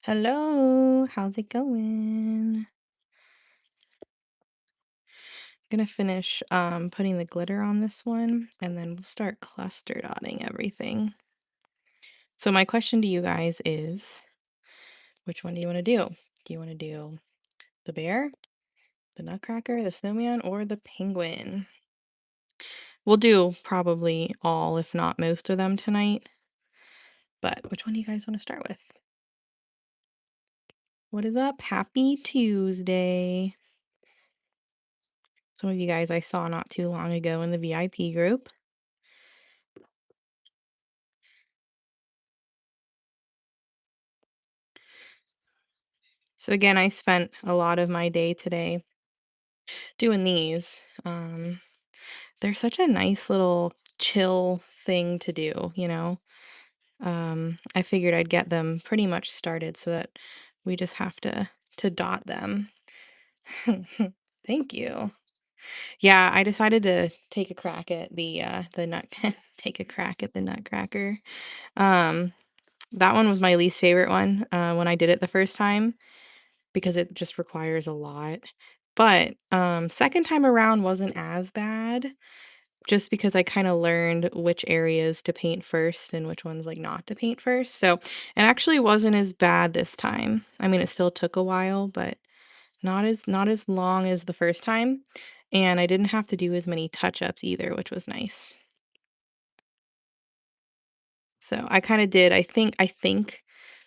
Hello, how's it going? Gonna finish putting the glitter on this one and then we'll start cluster dotting everything. So my question to you guys is, which one do you want to do? Do you want to do the bear, the nutcracker, the snowman, or the penguin? We'll do probably all, if not most of them tonight. But which one do you guys want to start with? What is up? Happy Tuesday. Some of you guys I saw not too long ago in the VIP group. So again, I spent a lot of my day today doing these. They're such a nice little chill thing to do, you know? I figured I'd get them pretty much started so that we just have to dot them. Thank you. Yeah, I decided to take a crack at the nut take a crack at the nutcracker. Um, that one was my least favorite one when I did it the first time because it just requires a lot. But second time around wasn't as bad just because I kind of learned which areas to paint first and which ones like not to paint first. So it actually wasn't as bad this time. I mean, it still took a while, but not as long as the first time. And I didn't have to do as many touch-ups either, which was nice. So I kind of did, I think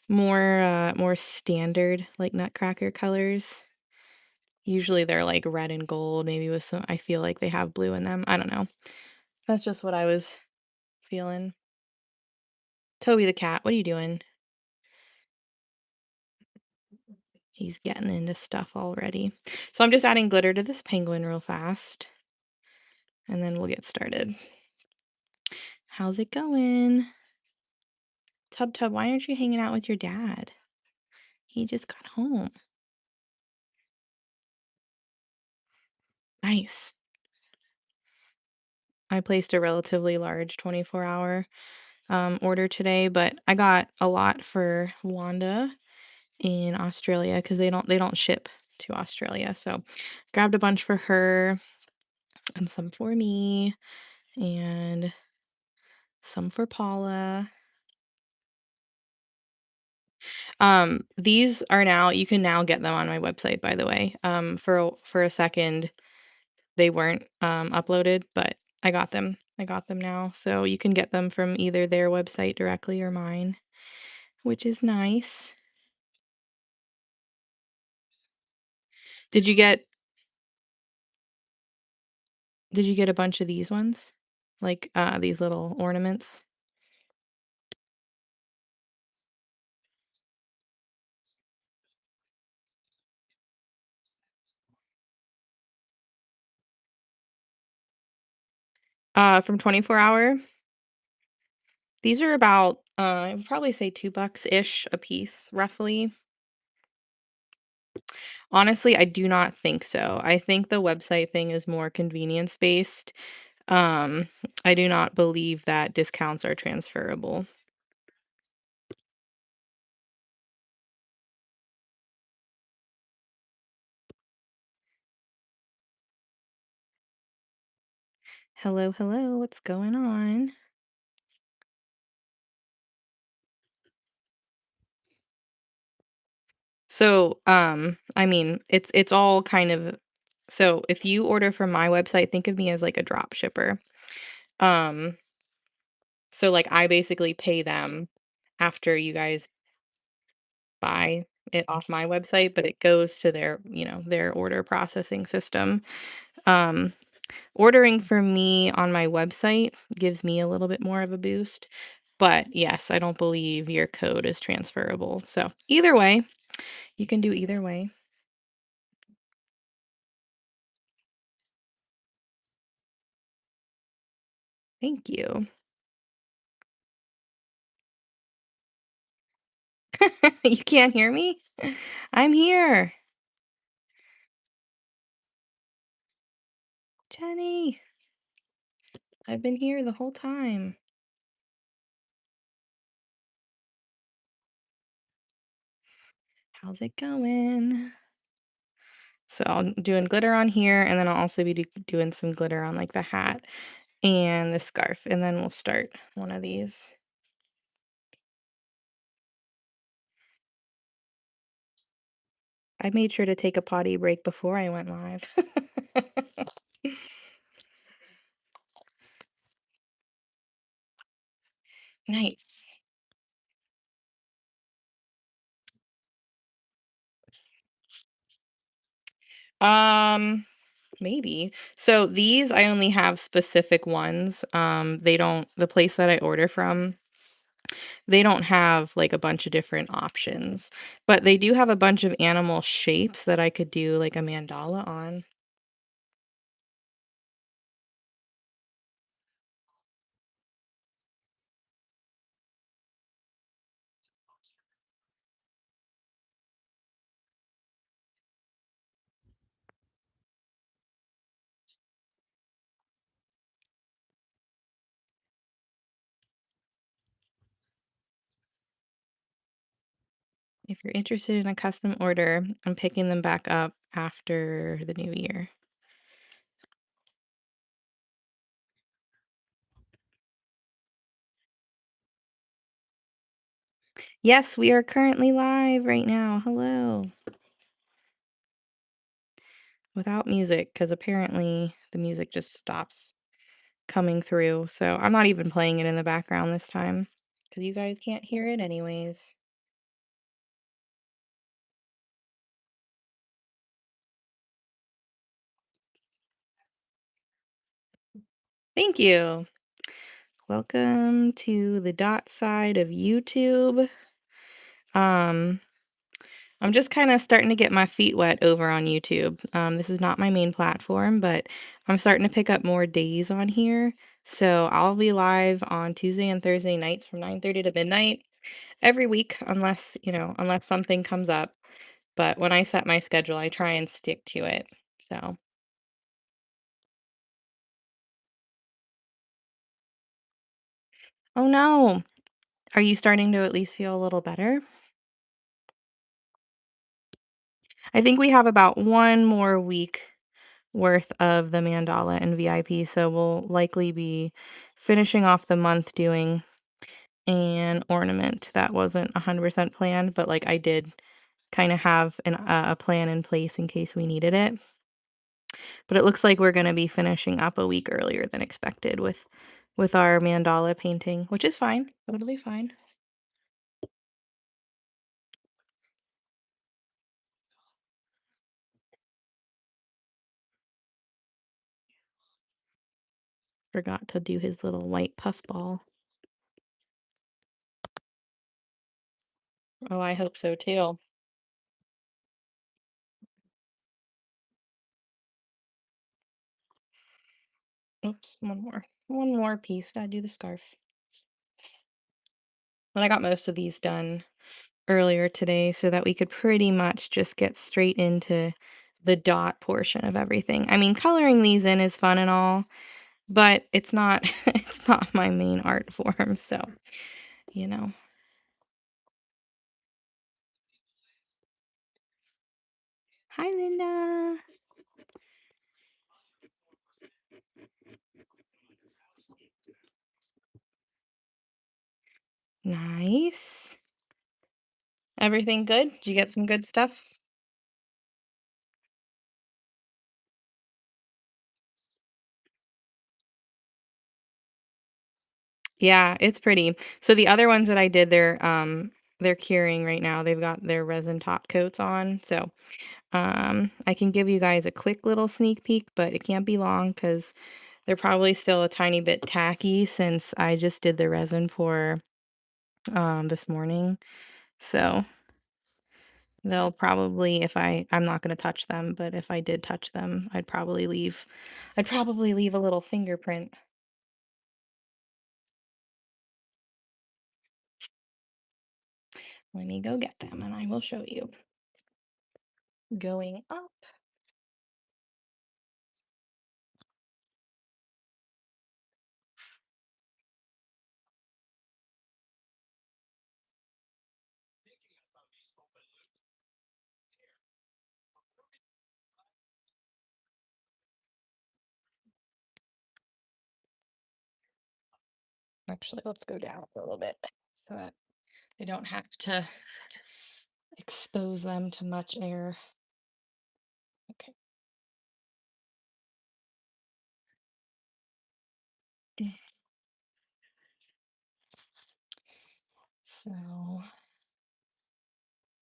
more standard like nutcracker colors. Usually they're like red and gold, maybe with some, I feel like they have blue in them. I don't know. That's just what I was feeling. Toby the cat, what are you doing? He's getting into stuff already. So I'm just adding glitter to this penguin real fast, and then we'll get started. How's it going? Tub Tub, why aren't you hanging out with your dad? He just got home. Nice. I placed a relatively large 24-hour order today, but I got a lot for Wanda in Australia because they don't ship to Australia. So grabbed a bunch for her and some for me and some for Paula. These are now you can now get them on my website, by the way. For a second, they weren't uploaded, but I got them. I got them now. So you can get them from either their website directly or mine, which is nice. Did you get did you get a bunch of these ones? Like these little ornaments? From 24 Hour. These are about I would probably say $2-ish a piece, roughly. Honestly, I do not think so. I think the website thing is more convenience based. Um, I do not believe that discounts are transferable. Hello, hello, what's going on? So, I mean, it's all kind of so if you order from my website, think of me as like a drop shipper. Um, so like I basically pay them after you guys buy it off my website, but it goes to their order processing system. Um, Ordering from me on my website gives me a little bit more of a boost. But yes, I don't believe your code is transferable. So either way, you can do either way. Thank you. You can't hear me? I'm here. Kenny, I've been here the whole time. How's it going? So I'm doing glitter on here, and then I'll also be doing some glitter on like the hat and the scarf, and then we'll start one of these. I made sure to take a potty break before I went live. Nice. Um, Maybe. So these I only have specific ones. They don't, the place that I order from, they don't have like a bunch of different options, but they do have a bunch of animal shapes that I could do like a mandala on. If you're interested in a custom order, I'm picking them back up after the new year. Yes, we are currently live right now. Hello. Without music, because apparently the music just stops coming through. So I'm not even playing it in the background this time because you guys can't hear it anyways. Thank you. Welcome to the dot side of YouTube. Um, I'm just kind of starting to get my feet wet over on YouTube. This is not my main platform, but I'm starting to pick up more days on here. So I'll be live on Tuesday and Thursday nights from 9:30 to midnight every week, unless, unless something comes up. But when I set my schedule, I try and stick to it. So, oh no. Are you starting to at least feel a little better? I think we have about one more week worth of the mandala and VIP, so we'll likely be finishing off the month doing an ornament. That wasn't 100% planned, but like I did kind of have a plan in place in case we needed it. But it looks like we're going to be finishing up a week earlier than expected with our mandala painting, which is fine, totally fine. Forgot to do his little white puff ball. Oh, I hope so too. Oops, one more. One more piece. Gotta do the scarf. And I got most of these done earlier today so that we could pretty much just get straight into the dot portion of everything. I mean, coloring these in is fun and all, but it's not it's not my main art form, so, you know. Hi, Linda. Nice. Everything good? Did you get some good stuff? Yeah, it's pretty. So the other ones that I did, they're curing right now. They've got their resin top coats on. So, I can give you guys a quick little sneak peek, but it can't be long because they're probably still a tiny bit tacky since I just did the resin pour this morning. So they'll probably, if I'm not going to touch them, but if I did touch them, I'd probably leave a little fingerprint. Let me go get them and I will show you. Going up. Actually, let's go down a little bit so that I don't have to expose them to much air. Okay. So,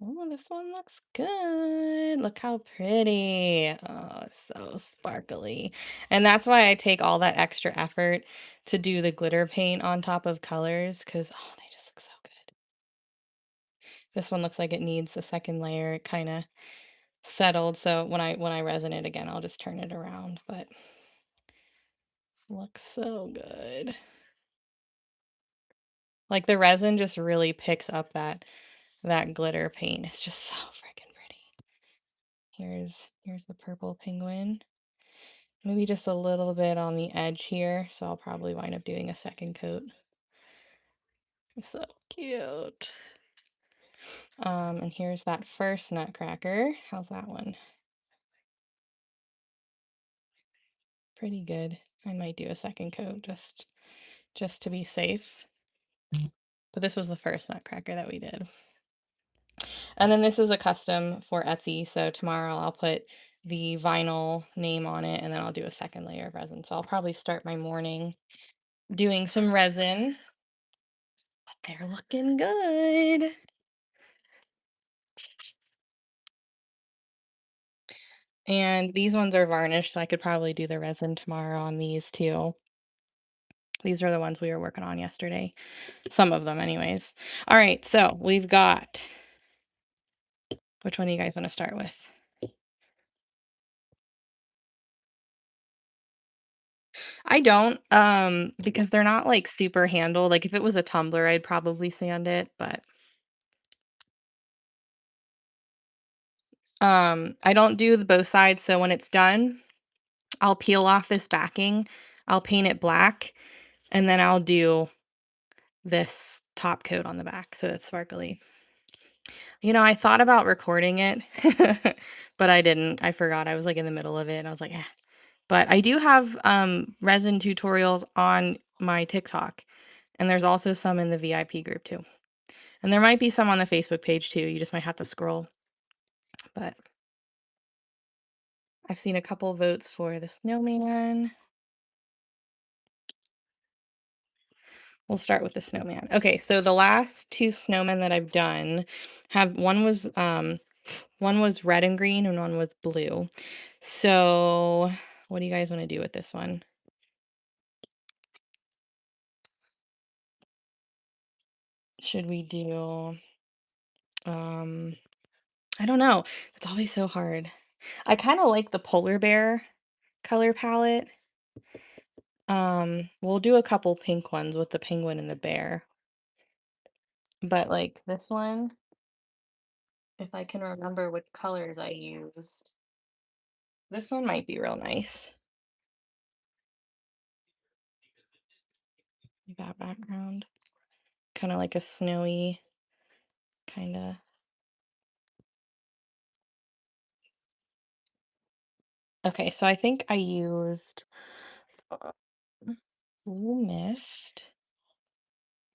oh, this one looks good. Look how pretty. Oh, it's so sparkly. And that's why I take all that extra effort to do the glitter paint on top of colors because, oh, they just look so good. This one looks like it needs a second layer. It kind of settled. So when I resin it again, I'll just turn it around, but looks so good. Like the resin just really picks up that glitter paint. It's just so freaking pretty. Here's the purple penguin. Maybe just a little bit on the edge here, so I'll probably wind up doing a second coat. So cute. And here's that first nutcracker. How's that one? Pretty good. I might do a second coat just to be safe. But this was the first nutcracker that we did. And then this is a custom for Etsy, so tomorrow I'll put the vinyl name on it and then I'll do a second layer of resin. So I'll probably start my morning doing some resin. But they're looking good. And these ones are varnished, so I could probably do the resin tomorrow on these too. These are the ones we were working on yesterday. Some of them anyways. All right, so we've got, which one do you guys want to start with? I don't, because they're not like super handled. Like if it was a tumbler, I'd probably sand it, but I don't do the both sides, so when it's done, I'll peel off this backing, I'll paint it black, and then I'll do this top coat on the back so it's sparkly. You know, I thought about recording it, but I didn't. I forgot. I was like in the middle of it and I was like, eh. But I do have resin tutorials on my TikTok, and there's also some in the VIP group too. And there might be some on the Facebook page too. You just might have to scroll. But I've seen a couple votes for the snowman. We'll start with the snowman. Okay, so the last two snowmen that I've done have one was red and green and one was blue. So what do you guys want to do with this one? Should we do I don't know. It's always so hard. I kind of like the polar bear color palette. We'll do a couple pink ones with the penguin and the bear. But like this one, if I can remember what colors I used, this one might be real nice. That background, kind of like a snowy kind of. Okay, so I think I used uh, blue mist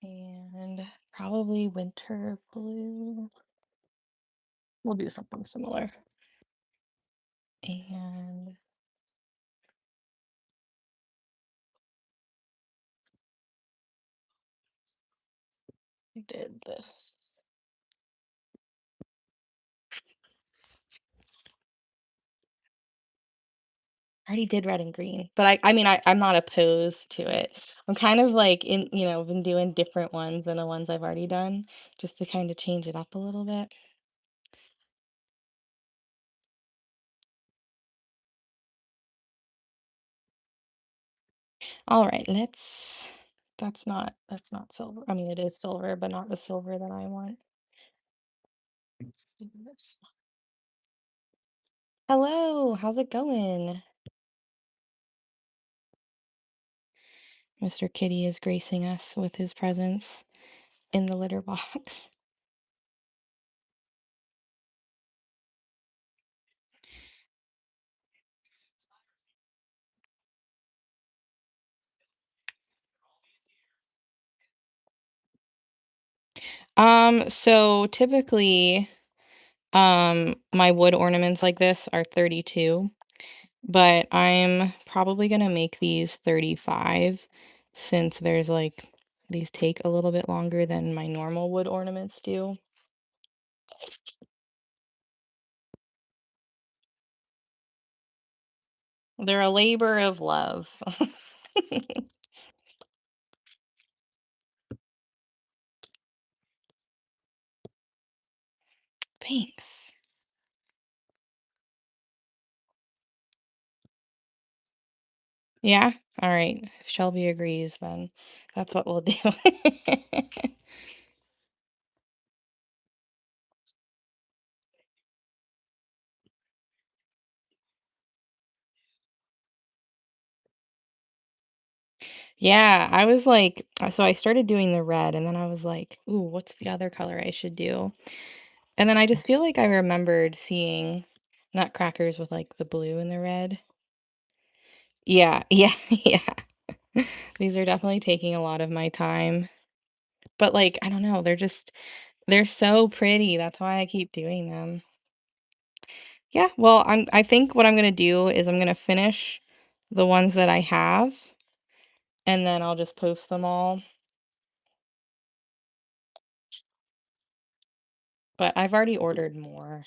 and probably winter blue. We'll do something similar. And I did this. I already did red and green, but I mean I'm not opposed to it. I'm kind of like in, been doing different ones than the ones I've already done just to kind of change it up a little bit. All right, that's not silver. I mean, it is silver, but not the silver that I want. Let's do this. Hello, how's it going? Mr. Kitty is gracing us with his presence in the litter box. So typically, my wood ornaments like this are 32, but I'm probably gonna make these 35 since there's like these take a little bit longer than my normal wood ornaments do. They're a labor of love. Thanks. Yeah? All right. If Shelby agrees, then that's what we'll do. Yeah, I was like, so I started doing the red and then I was like, ooh, what's the other color I should do? And then I just feel like I remembered seeing nutcrackers with like the blue and the red. Yeah, yeah, yeah. These are definitely taking a lot of my time. But like, I don't know, they're so pretty. That's why I keep doing them. Yeah, well, I think what I'm gonna do is I'm gonna finish the ones that I have and then I'll just post them all. But I've already ordered more.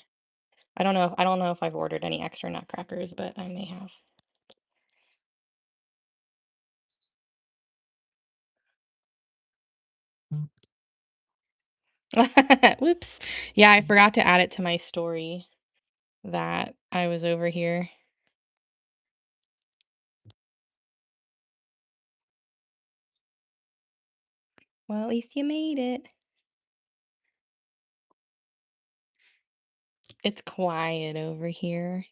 I don't know if I've ordered any extra nutcrackers, but I may have. Whoops. Yeah, I forgot to add it to my story that I was over here. Well, at least you made it. It's quiet over here.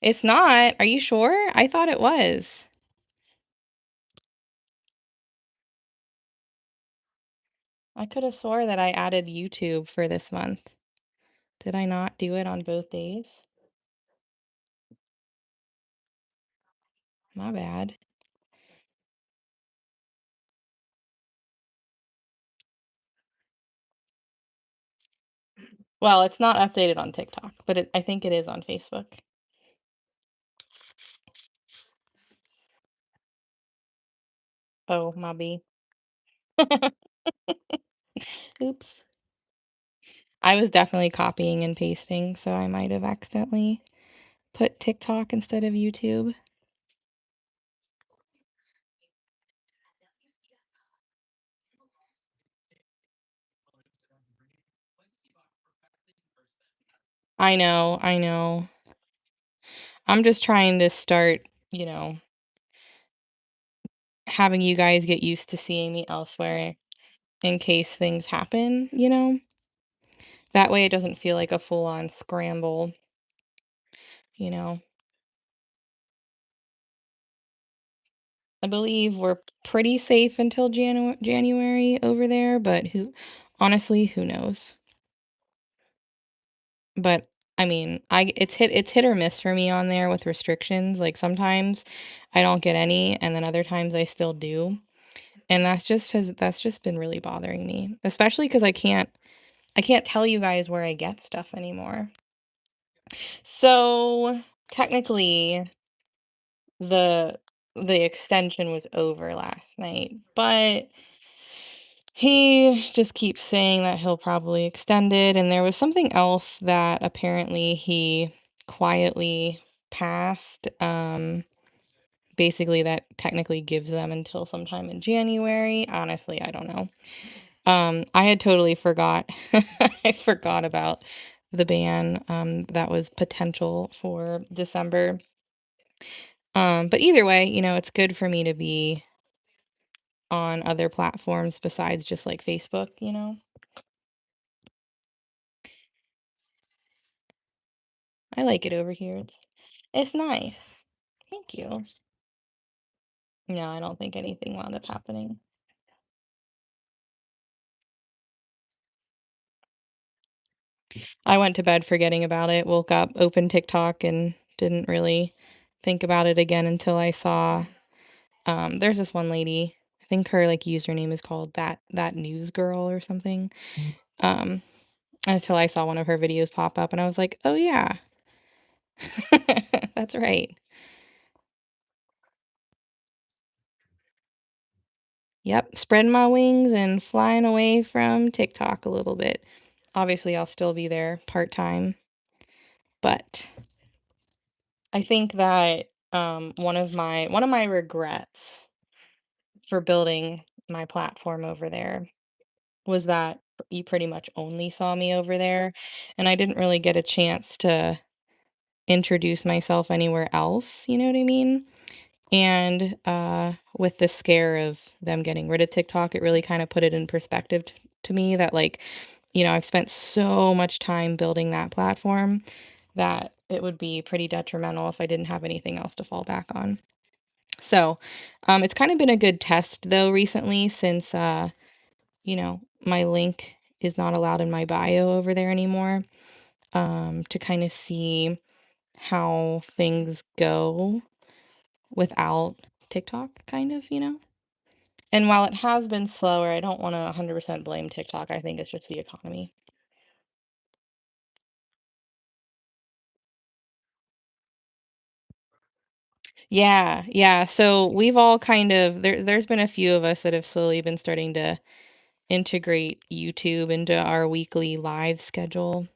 It's not. Are you sure? I thought it was. I could have swore that I added YouTube for this month. Did I not do it on both days? My bad. Well, it's not updated on TikTok, but I think it is on Facebook. Oh, my B. Oops. I was definitely copying and pasting, so I might have accidentally put TikTok instead of YouTube. I know, I know. I'm just trying to start, having you guys get used to seeing me elsewhere in case things happen, you know? That way it doesn't feel like a full-on scramble, you know? I believe we're pretty safe until January over there, but honestly, who knows? But I mean, it's hit or miss for me on there with restrictions. Like sometimes I don't get any, and then other times I still do. And that's just been really bothering me, especially because I can't tell you guys where I get stuff anymore. So technically the the extension was over last night, but he just keeps saying that he'll probably extend it, and there was something else that apparently he quietly passed, basically that technically gives them until sometime in January. Honestly, I don't know. I had totally forgot I forgot about the ban, that was potential for December. But either way, it's good for me to be on other platforms besides just like Facebook, you know? I like it over here. It's nice. Thank you. No, I don't think anything wound up happening. I went to bed forgetting about it, woke up, opened TikTok, and didn't really think about it again until I saw there's this one lady, I think her like username is called that news girl or something. Um, until I saw one of her videos pop up and I was like, "Oh yeah. That's right." Yep, spreading my wings and flying away from TikTok a little bit. Obviously, I'll still be there part-time, but I think that one of my regrets for building my platform over there was that you pretty much only saw me over there, and I didn't really get a chance to introduce myself anywhere else, you know what I mean? And with the scare of them getting rid of TikTok, it really kind of put it in perspective to me that like, I've spent so much time building that platform that it would be pretty detrimental if I didn't have anything else to fall back on. So, it's kind of been a good test though recently since my link is not allowed in my bio over there anymore, to kind of see how things go without TikTok, kind of, you know? And while it has been slower, I don't want to 100% blame TikTok. I think it's just the economy. Yeah, yeah. So we've all kind of there's been a few of us that have slowly been starting to integrate YouTube into our weekly live schedule.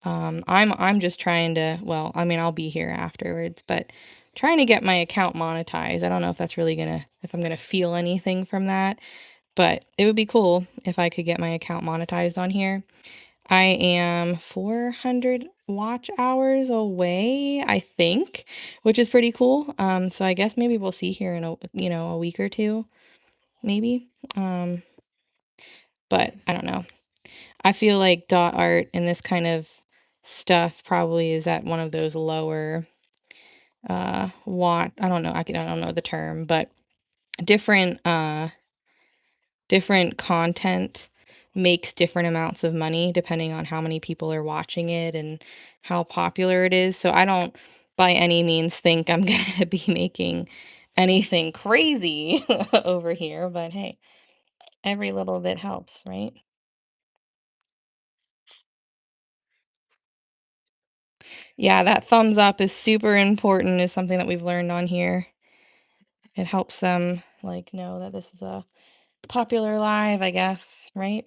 I'm just trying to, well, I mean, I'll be here afterwards, but trying to get my account monetized. I don't know if that's really if I'm gonna feel anything from that, but it would be cool if I could get my account monetized on here. I am 400 watch hours away, I think, which is pretty cool. So I guess maybe we'll see here in a week or two, maybe. Um, but I don't know. I feel like dot art and this kind of stuff probably is at one of those lower I don't know, I don't know the term, but different different content makes different amounts of money depending on how many people are watching it and how popular it is. So I don't by any means think I'm gonna be making anything crazy over here, but hey, every little bit helps, right? Yeah, that thumbs up is super important, is something that we've learned on here. It helps them like know that this is a popular live, I guess, right?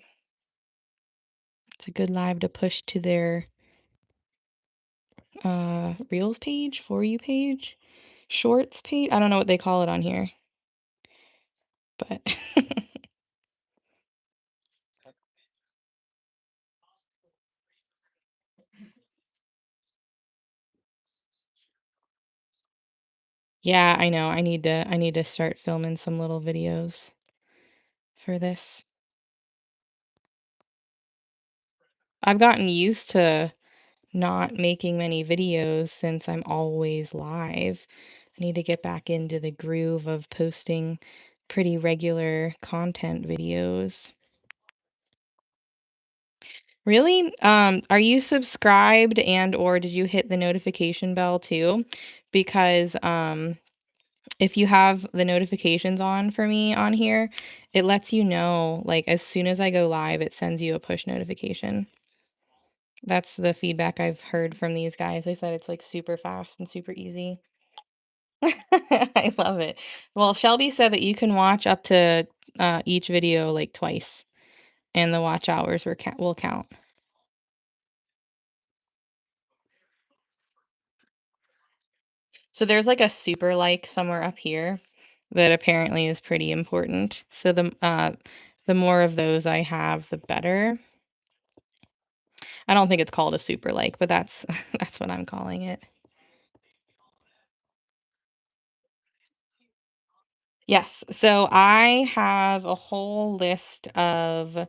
It's a good live to push to their reels page, for you page, shorts page. I don't know what they call it on here, but yeah, I know. I need to start filming some little videos for this. I've gotten used to not making many videos since I'm always live. I need to get back into the groove of posting pretty regular content videos. Really? Are you subscribed and or did you hit the notification bell too? Because if you have the notifications on for me on here, it lets you know like as soon as I go live, it sends you a push notification. That's the feedback I've heard from these guys. They said it's like super fast and super easy. I love it. Well, Shelby said that you can watch up to each video like twice, and the watch hours will count. So there's like a super like somewhere up here that apparently is pretty important. So the more of those I have, the better. I don't think it's called a super like, but that's that's what I'm calling it. Yes. So I have a whole list of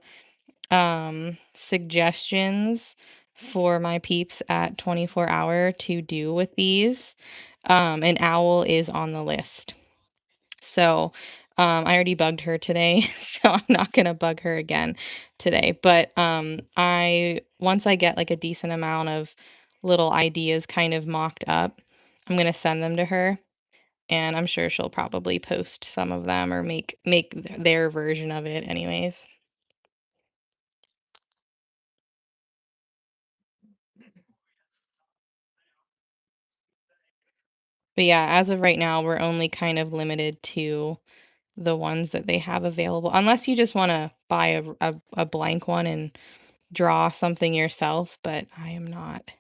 suggestions for my peeps at 24 hour to do with these. An owl is on the list. So, I already bugged her today, so I'm not gonna bug her again today. But I once I get like a decent amount of little ideas kind of mocked up, I'm gonna send them to her and I'm sure she'll probably post some of them or make their version of it anyways. But yeah, as of right now, we're only kind of limited to the ones that they have available, unless you just wanna buy a blank one and draw something yourself, but I'm not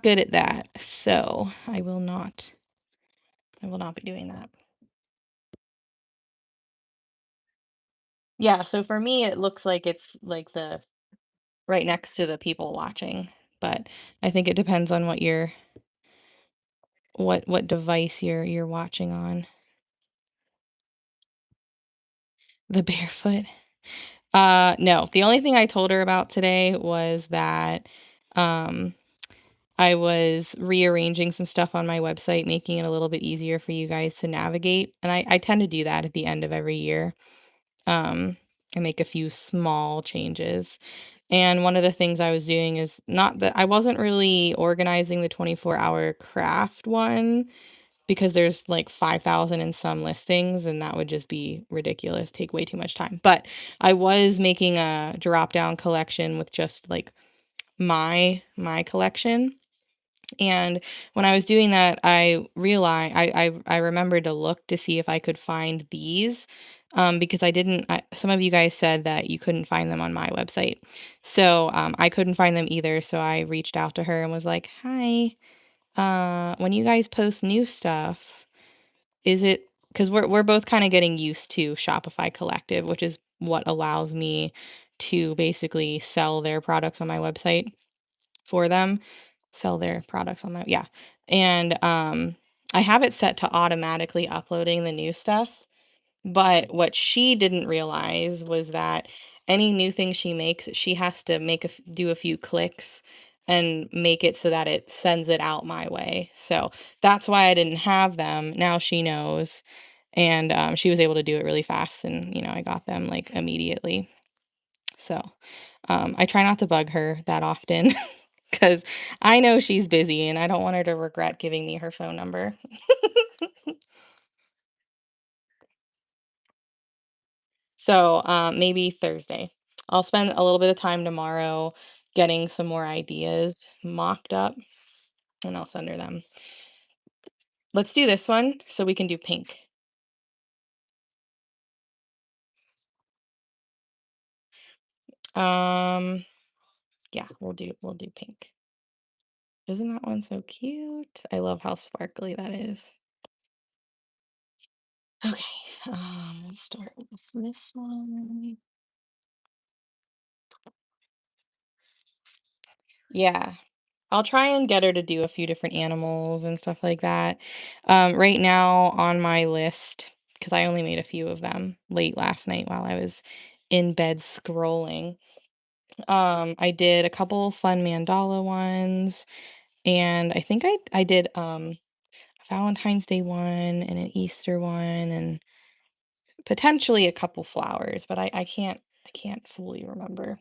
good at that, so I will not be doing that. Yeah, so for me, it looks like it's like the right next to the people watching, but I think it depends on what device you're watching on. The barefoot? No, the only thing I told her about today was that, um, I was rearranging some stuff on my website, making it a little bit easier for you guys to navigate, and I tend to do that at the end of every year. Um, I make a few small changes. And one of the things I was doing is not that I wasn't really organizing the 24-hour craft one because there's like 5,000 and some listings, and that would just be ridiculous, take way too much time. But I was making a drop down collection with just like my collection. And when I was doing that, I realized I remembered to look to see if I could find these, because some of you guys said that you couldn't find them on my website. So I couldn't find them either. So I reached out to her and was like, "Hi, when you guys post new stuff, is it because we're both kind of getting used to Shopify Collective, which is what allows me to basically sell their products on my website for them." Sell their products on my yeah. And, I have it set to automatically uploading the new stuff, but what she didn't realize was that any new thing she makes, she has to do a few clicks and make it so that it sends it out my way. So, that's why I didn't have them. Now she knows, and, she was able to do it really fast and, I got them, like, immediately. So, I try not to bug her that often. 'Cause I know she's busy, and I don't want her to regret giving me her phone number. So, maybe Thursday. I'll spend a little bit of time tomorrow getting some more ideas mocked up, and I'll send her them. Let's do this one so we can do pink. Um, yeah, we'll do pink. Isn't that one so cute? I love how sparkly that is. Okay, let's start with this one. Yeah. I'll try and get her to do a few different animals and stuff like that. Right now on my list, because I only made a few of them late last night while I was in bed scrolling. I did a couple fun mandala ones, and I think I did a Valentine's Day one and an Easter one, and potentially a couple flowers, but I can't fully remember.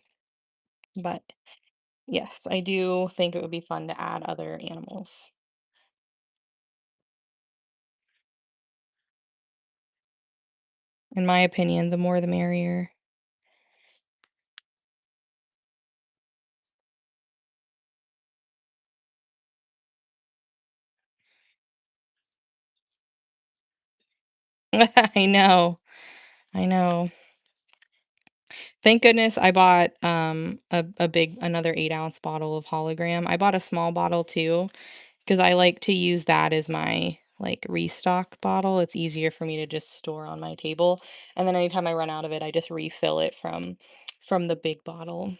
But yes, I do think it would be fun to add other animals. In my opinion, the more the merrier. I know, I know. Thank goodness I bought, a big another 8-ounce bottle of hologram. I bought a small bottle too, because I like to use that as my, like, restock bottle. It's easier for me to just store on my table, and then anytime I run out of it, I just refill it from the big bottle.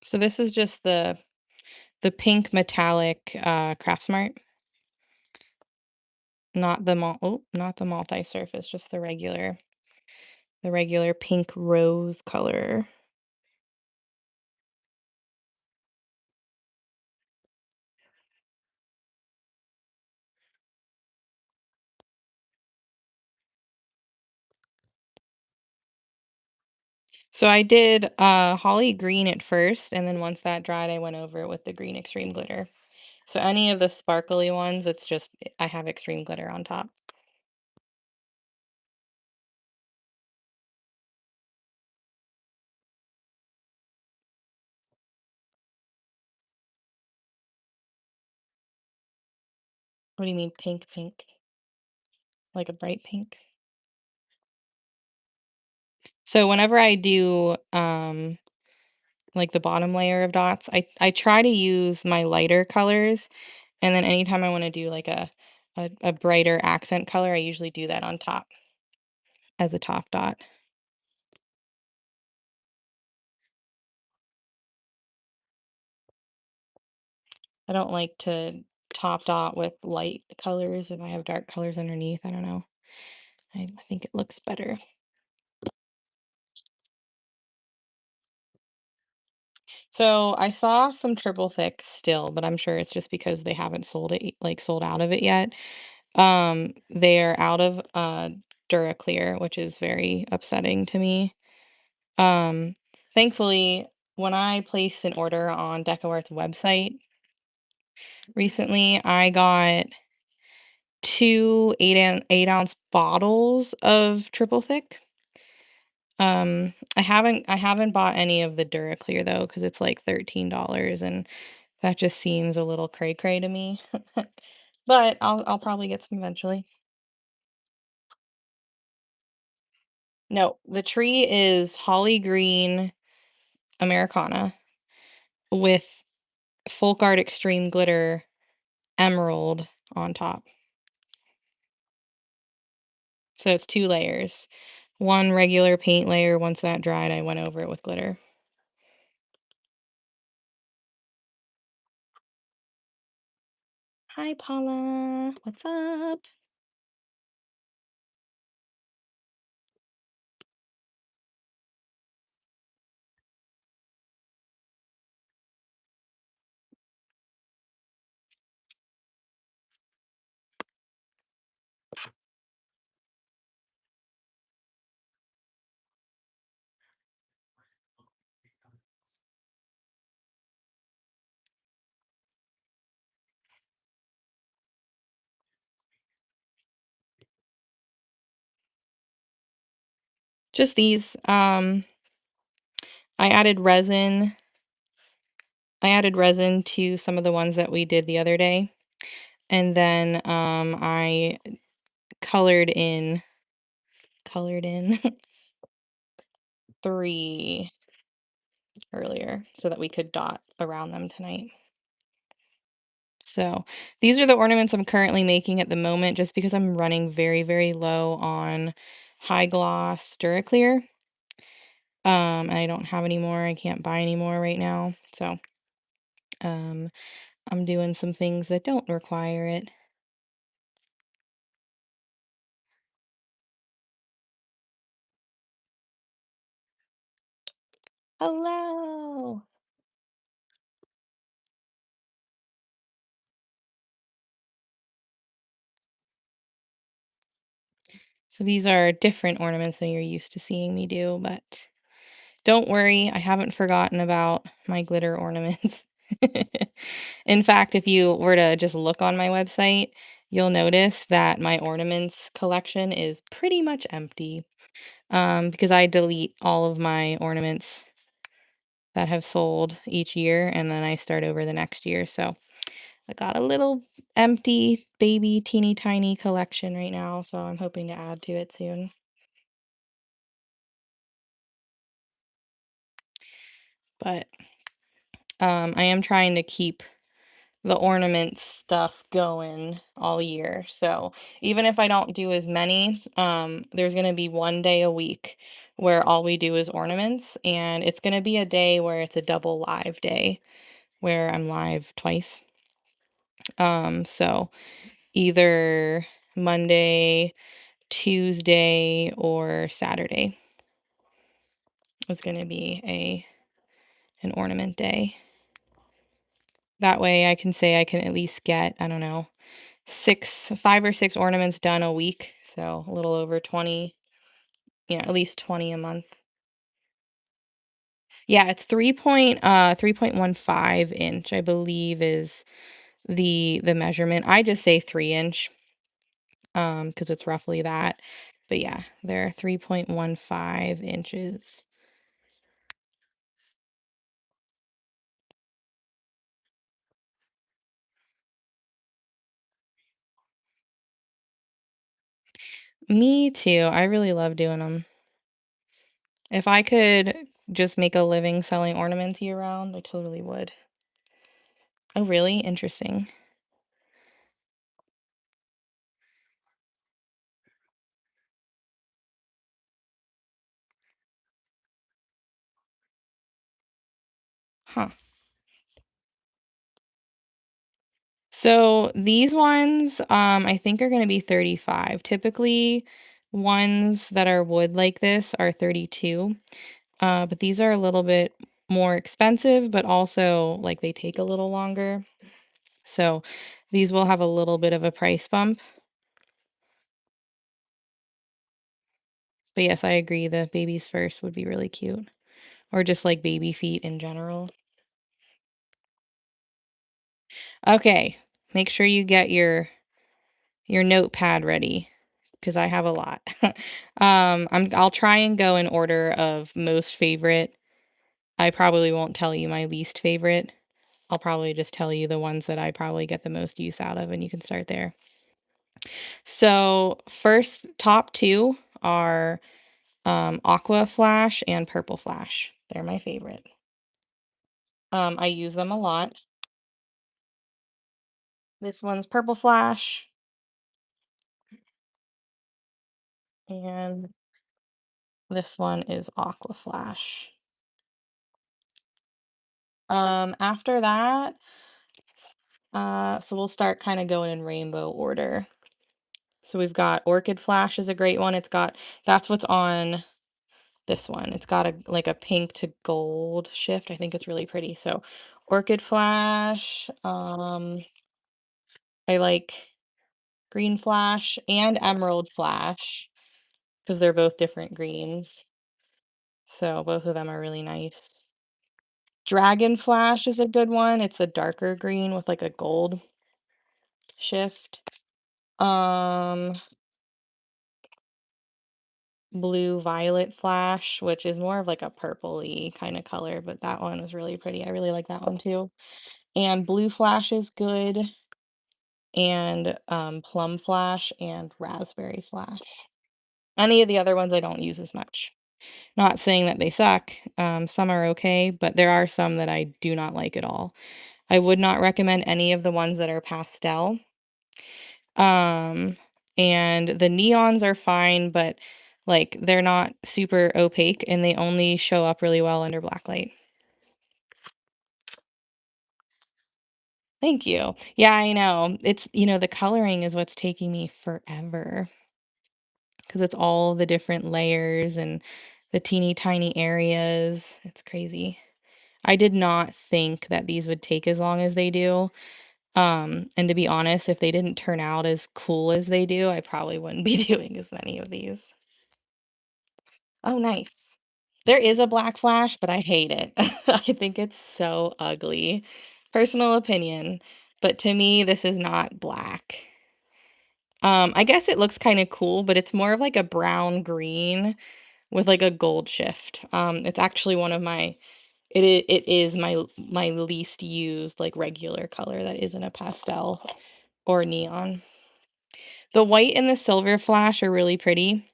So this is just the pink metallic, Craftsmart, not the multi-surface, just the regular pink rose color. So I did holly green at first, and then once that dried, I went over it with the green extreme glitter. So any of the sparkly ones, it's just I have extreme glitter on top. What do you mean pink pink? Like a bright pink? So whenever I do like the bottom layer of dots, I try to use my lighter colors, and then anytime I want to do like a brighter accent color, I usually do that on top as a top dot. I don't like to top dot with light colors if I have dark colors underneath. I don't know. I think it looks better. So I saw some triple thick still, but I'm sure it's just because they haven't sold it like sold out of it yet. They're out of Duraclear, which is very upsetting to me. Um, Thankfully, when I placed an order on DecoArt's website recently, I got two 8-ounce bottles of triple thick. I haven't bought any of the Duraclear though, because it's like $13, and that just seems a little cray cray to me. But I'll probably get some eventually. No, the tree is holly green Americana with Folk Art Extreme Glitter Emerald on top. So it's two layers. One regular paint layer, once that dried, I went over it with glitter. Hi, Paula. What's up? Just these. I added resin. I added resin to some of the ones that we did the other day. And then I colored in colored in three earlier so that we could dot around them tonight. So these are the ornaments I'm currently making at the moment just because I'm running very, very low on high gloss Duraclear. And I don't have any more. I can't buy any more right now. So um, I'm doing some things that don't require it. Hello. So these are different ornaments than you're used to seeing me do, but don't worry, I haven't forgotten about my glitter ornaments. In fact, if you were to just look on my website, you'll notice that my ornaments collection is pretty much empty, because I delete all of my ornaments that have sold each year, and then I start over the next year. So I got a little empty, baby, teeny tiny collection right now, so I'm hoping to add to it soon. But I am trying to keep the ornament stuff going all year. So even if I don't do as many, there's going to be one day a week where all we do is ornaments, and it's going to be a day where it's a double live day where I'm live twice. So either Monday, Tuesday, or Saturday is going to be a an ornament day. That way I can say I can at least get, I don't know, 5 or 6 ornaments done a week, so a little over 20, at least 20 a month. Yeah, it's 3.15 inch, I believe is the measurement. I just say 3 inch, because it's roughly that. But yeah, they're 3.15 inches. Me too. I really love doing them. If I could just make a living selling ornaments year round, I totally would. Oh, really? Interesting. Huh. So these ones, I think are going to be 35. Typically, ones that are wood like this are 32. But these are a little bit more expensive, but also like they take a little longer. So these will have a little bit of a price bump. But yes, I agree. The babies first would be really cute. Or just like baby feet in general. Okay, make sure you get your notepad ready because I have a lot. I'll try and go in order of most favorite. I probably won't tell you my least favorite. I'll probably just tell you the ones that I probably get the most use out of, and you can start there. So, first, top two are Aqua Flash and Purple Flash. They're my favorite. I use them a lot. This one's Purple Flash, and this one is Aqua Flash. After that, so we'll start kind of going in rainbow order. So we've got Orchid Flash is a great one. That's what's on this one. It's got a like a pink to gold shift. I think it's really pretty. So Orchid Flash, I like Green Flash and Emerald Flash because they're both different greens. So both of them are really nice. Dragon Flash is a good one. It's a darker green with like a gold shift. Um, Blue Violet Flash, which is more of like a purpley kind of color, but that one was really pretty. I really like that one too. And Blue Flash is good, and Plum Flash and Raspberry Flash. Any of the other ones I don't use as much. Not saying that they suck. Some are okay, but there are some that I do not like at all. I would not recommend any of the ones that are pastel. Um, and the neons are fine, but like they're not super opaque and they only show up really well under black light. Thank you. Yeah, I know. The coloring is what's taking me forever because it's all the different layers and the teeny tiny areas. It's crazy. I did not think that these would take as long as they do. And to be honest, if they didn't turn out as cool as they do, I probably wouldn't be doing as many of these. Oh, nice. There is a black flash, but I hate it. I think it's so ugly. Personal opinion, but to me, this is not black. I guess it looks kind of cool, but it's more of like a brown green with like a gold shift. It's actually one of my it is my least used like regular color that isn't a pastel or neon. The white and the silver flash are really pretty.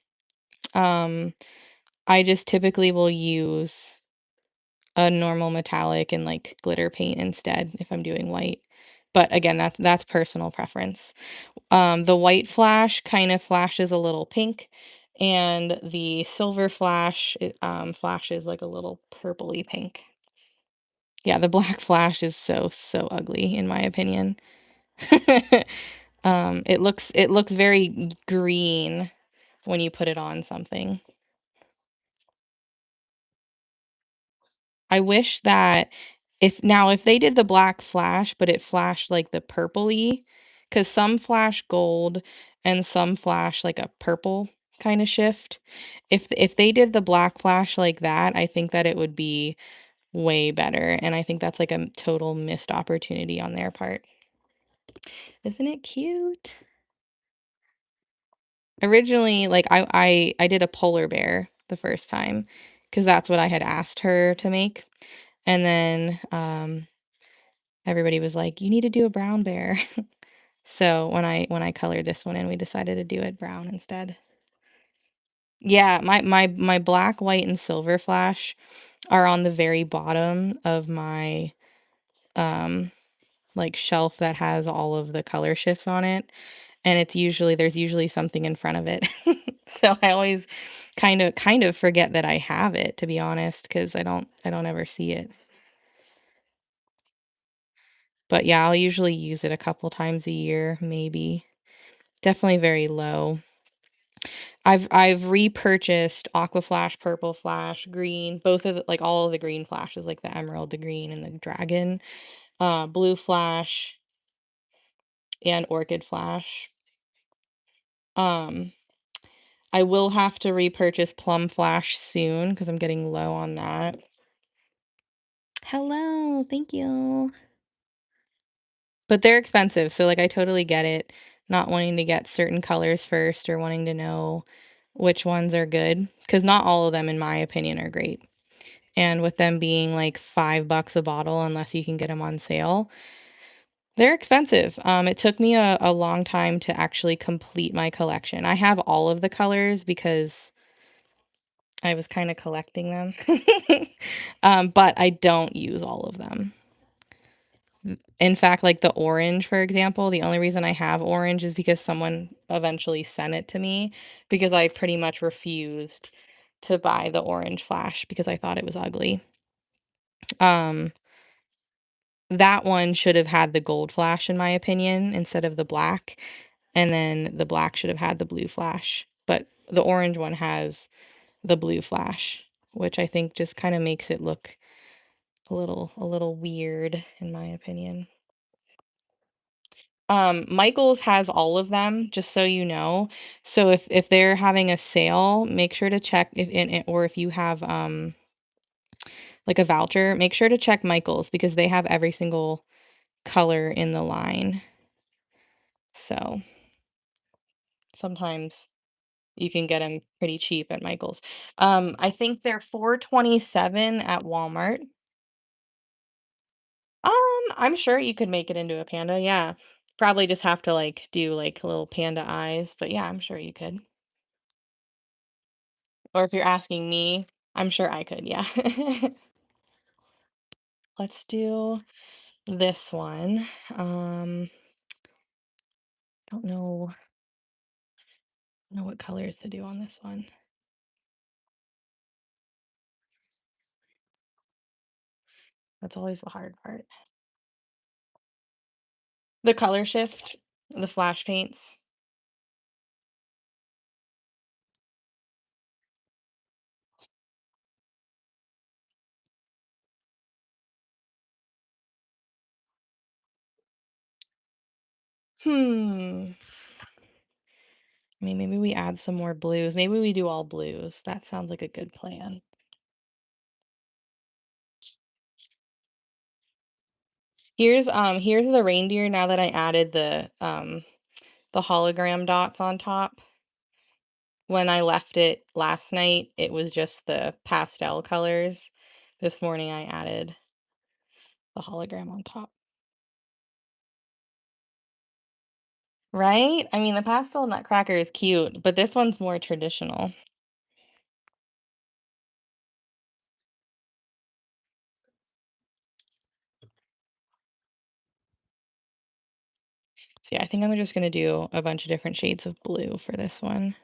Um, I just typically will use a normal metallic and like glitter paint instead if I'm doing white. But again, that's personal preference. The white flash kind of flashes a little pink, and the silver flash flashes like a little purpley pink. Yeah, the black flash is so ugly in my opinion. It looks very green when you put it on something. I wish that if they did the black flash, but it flashed like the purpley, because some flash gold and some flash like a purple kind of shift. If they did the black flash like that, I think that it would be way better, and I think that's like a total missed opportunity on their part. Isn't it cute? Originally, like I did a polar bear the first time because that's what I had asked her to make. And then everybody was like, "You need to do a brown bear." So when I colored this one in, we decided to do it brown instead. Yeah, my black, white, and silver flash are on the very bottom of my um like shelf that has all of the color shifts on it, and there's usually something in front of it. So I always kind of forget that I have it, to be honest, because I don't ever see it. But yeah, I'll usually use it a couple times a year, maybe. Definitely very low. I've repurchased Aqua Flash, Purple Flash, Green, both of the, like all of the green flashes, like the Emerald, the Green, and the Dragon, Blue Flash, and Orchid Flash. Um, I will have to repurchase Plum Flash soon because I'm getting low on that. Hello, thank you. But they're expensive, so like I totally get it, not wanting to get certain colors first or wanting to know which ones are good, because not all of them, in my opinion, are great. And with them being like $5 a bottle, unless you can get them on sale, they're expensive. It took me a long time to actually complete my collection. I have all of the colors because I was kind of collecting them. But I don't use all of them. In fact, like the orange, for example, the only reason I have orange is because someone eventually sent it to me because I pretty much refused to buy the orange flash because I thought it was ugly. Um, that one should have had the gold flash, in my opinion, instead of the black. And then the black should have had the blue flash. But the orange one has the blue flash, which I think just kind of makes it look a little weird, in my opinion. Michael's has all of them, just so you know. So if they're having a sale, make sure to check or if you have like a voucher, make sure to check Michael's because they have every single color in the line. So sometimes you can get them pretty cheap at Michael's. I think they're 427 at Walmart. I'm sure you could make it into a panda, yeah. Probably just have to like do like little panda eyes, but yeah, I'm sure you could. Or if you're asking me, I'm sure I could, yeah. Let's do this one. Don't know what colors to do on this one. That's always the hard part. The color shift, the flash paints. Hmm. I mean, maybe we add some more blues. Maybe we do all blues. That sounds like a good plan. Here's the reindeer now that I added the hologram dots on top. When I left it last night, it was just the pastel colors. This morning I added the hologram on top. Right? I mean, the pastel nutcracker is cute, but this one's more traditional. So yeah, I think I'm just gonna do a bunch of different shades of blue for this one.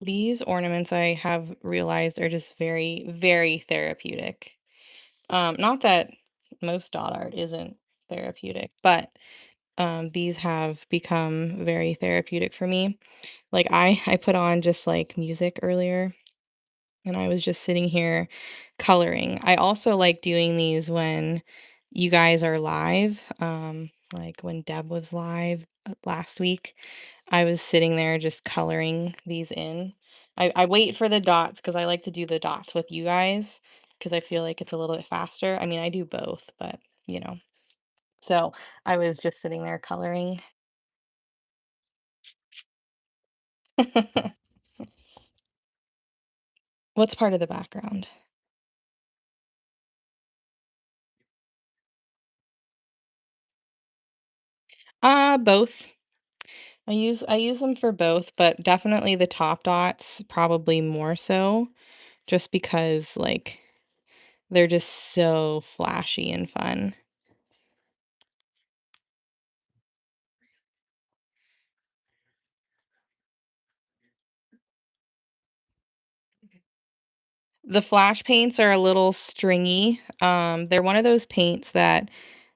These ornaments I have realized are just very, very therapeutic. Not that most dot art isn't therapeutic, but These have become very therapeutic for me. Like I put on just like music earlier and I was just sitting here coloring. I also like doing these when you guys are live. Like when Deb was live last week, I was sitting there just coloring these in. I wait for the dots because I like to do the dots with you guys because I feel like it's a little bit faster. I mean, I do both, but you know. So I was just sitting there coloring. What's part of the background? Both. I use them for both, but definitely the top dots probably more so just because like they're just so flashy and fun. The flash paints are a little stringy. They're one of those paints that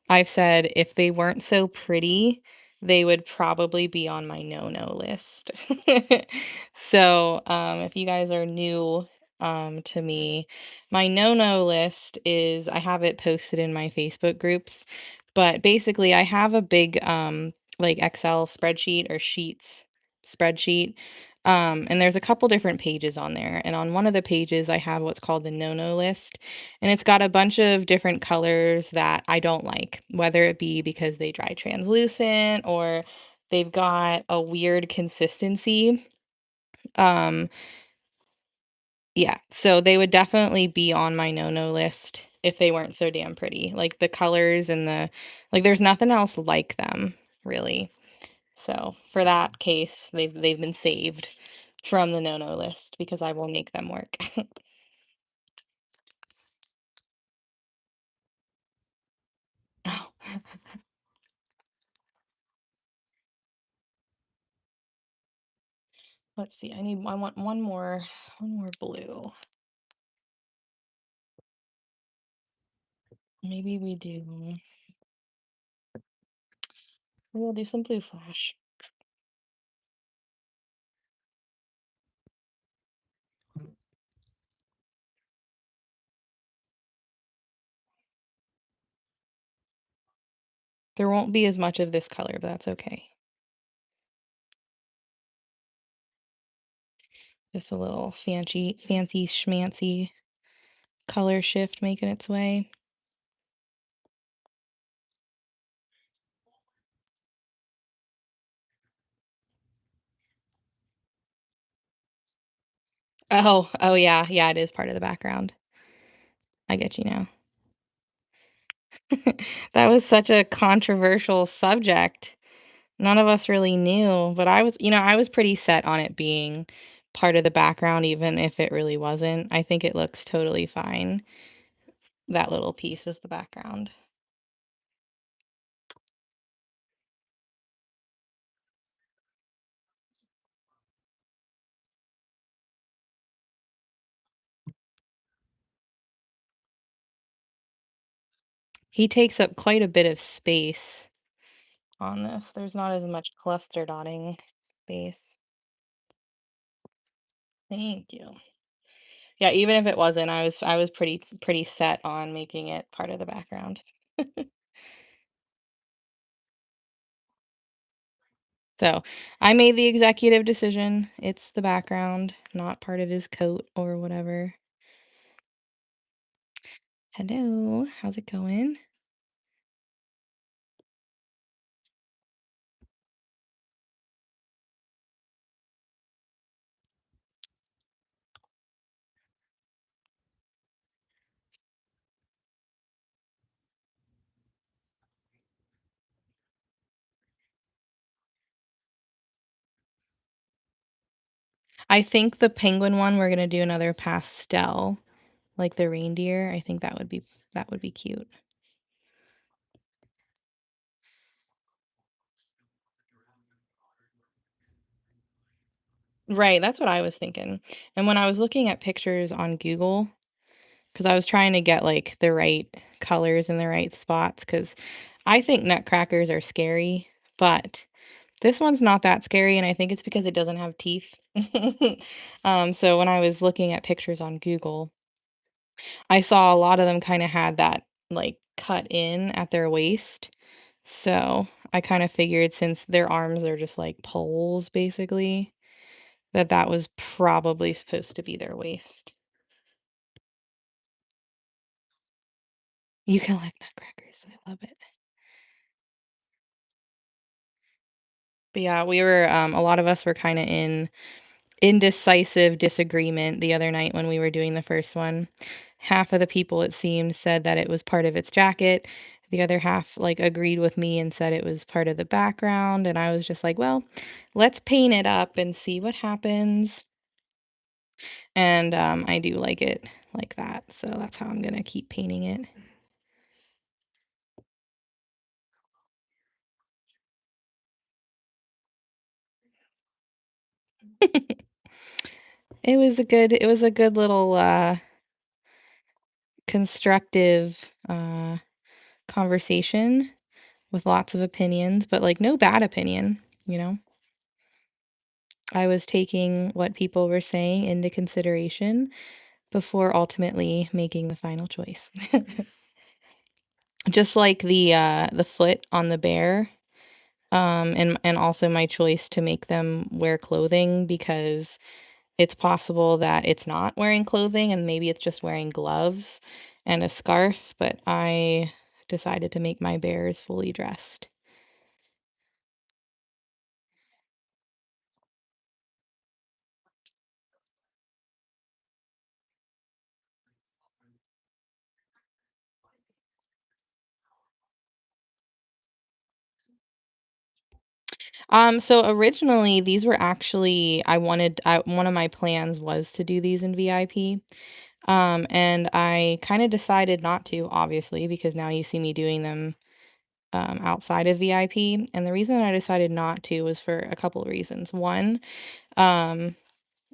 I've said if they weren't so pretty, they would probably be on my no-no list. So, if you guys are new to me, my no-no list is I have it posted in my Facebook groups, but basically I have a big like Excel spreadsheet or sheets spreadsheet. And there's a couple different pages on there. And on one of the pages, I have what's called the no-no list. And it's got a bunch of different colors that I don't like, whether it be because they dry translucent or they've got a weird consistency. Um, yeah, so they would definitely be on my no-no list if they weren't so damn pretty. Like the colors and the like there's nothing else like them, really. So for that case, they've been saved from the no-no list because I will make them work. Oh, let's see. I want one more blue. Maybe we'll do some blue flash. There won't be as much of this color, but that's okay. Just a little fancy schmancy color shift making its way. Oh yeah, yeah, it is part of the background. I get you now. That was such a controversial subject. None of us really knew, but I was pretty set on it being part of the background, even if it really wasn't. I think it looks totally fine. That little piece is the background. He takes up quite a bit of space on this. There's not as much cluster dotting space. Thank you. Yeah, even if it wasn't, I was pretty set on making it part of the background. So, I made the executive decision. It's the background, not part of his coat or whatever. Hello, how's it going? I think the penguin one, we're gonna do another pastel, like the reindeer. I think that would be cute. Right, that's what I was thinking. And when I was looking at pictures on Google, because I was trying to get like the right colors in the right spots, because I think nutcrackers are scary, but this one's not that scary, and I think it's because it doesn't have teeth. So when I was looking at pictures on Google, I saw a lot of them kinda had that, like, cut in at their waist. So I kinda figured since their arms are just like poles, basically, that that was probably supposed to be their waist. You can like nutcrackers, I love it. But yeah, we were, a lot of us were kinda in indecisive disagreement the other night when we were doing the first one. Half of the people, it seemed, said that it was part of its jacket. The other half, like, agreed with me and said it was part of the background, and I was just like, "Well, let's paint it up and see what happens." And, I do like it like that, so that's how I'm gonna keep painting it. It was a good little, constructive, conversation with lots of opinions, but, like, no bad opinion, you know? I was taking what people were saying into consideration before ultimately making the final choice. Just like the foot on the bear, and also my choice to make them wear clothing because it's possible that it's not wearing clothing and maybe it's just wearing gloves and a scarf, but I decided to make my bears fully dressed. So originally these were actually one of my plans was to do these in VIP. And I kind of decided not to, obviously, because now you see me doing them outside of VIP. And the reason I decided not to was for a couple of reasons. One, um,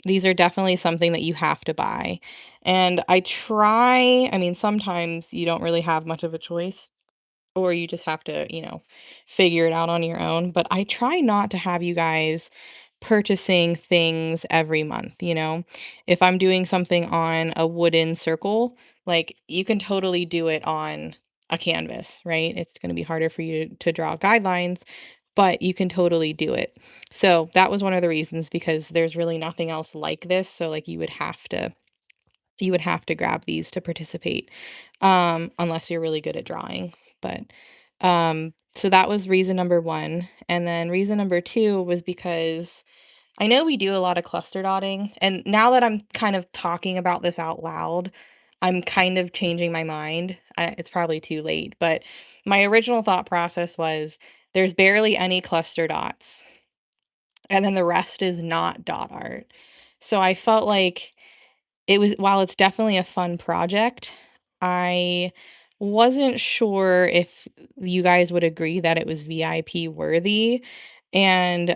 these are definitely something that you have to buy. And I mean, sometimes you don't really have much of a choice or you just have to, figure it out on your own. But I try not to have you guys purchasing things every month, you know? If I'm doing something on a wooden circle, like you can totally do it on a canvas, right? It's going to be harder for you to draw guidelines, but you can totally do it. So that was one of the reasons because there's really nothing else like this. So like you would have to grab these to participate, unless you're really good at drawing. But so that was reason number one. And then reason number two was because I know we do a lot of cluster dotting. And now that I'm kind of talking about this out loud, I'm kind of changing my mind. It's probably too late, but my original thought process was there's barely any cluster dots, and then the rest is not dot art. So I felt like while it's definitely a fun project, I wasn't sure if you guys would agree that it was VIP worthy. And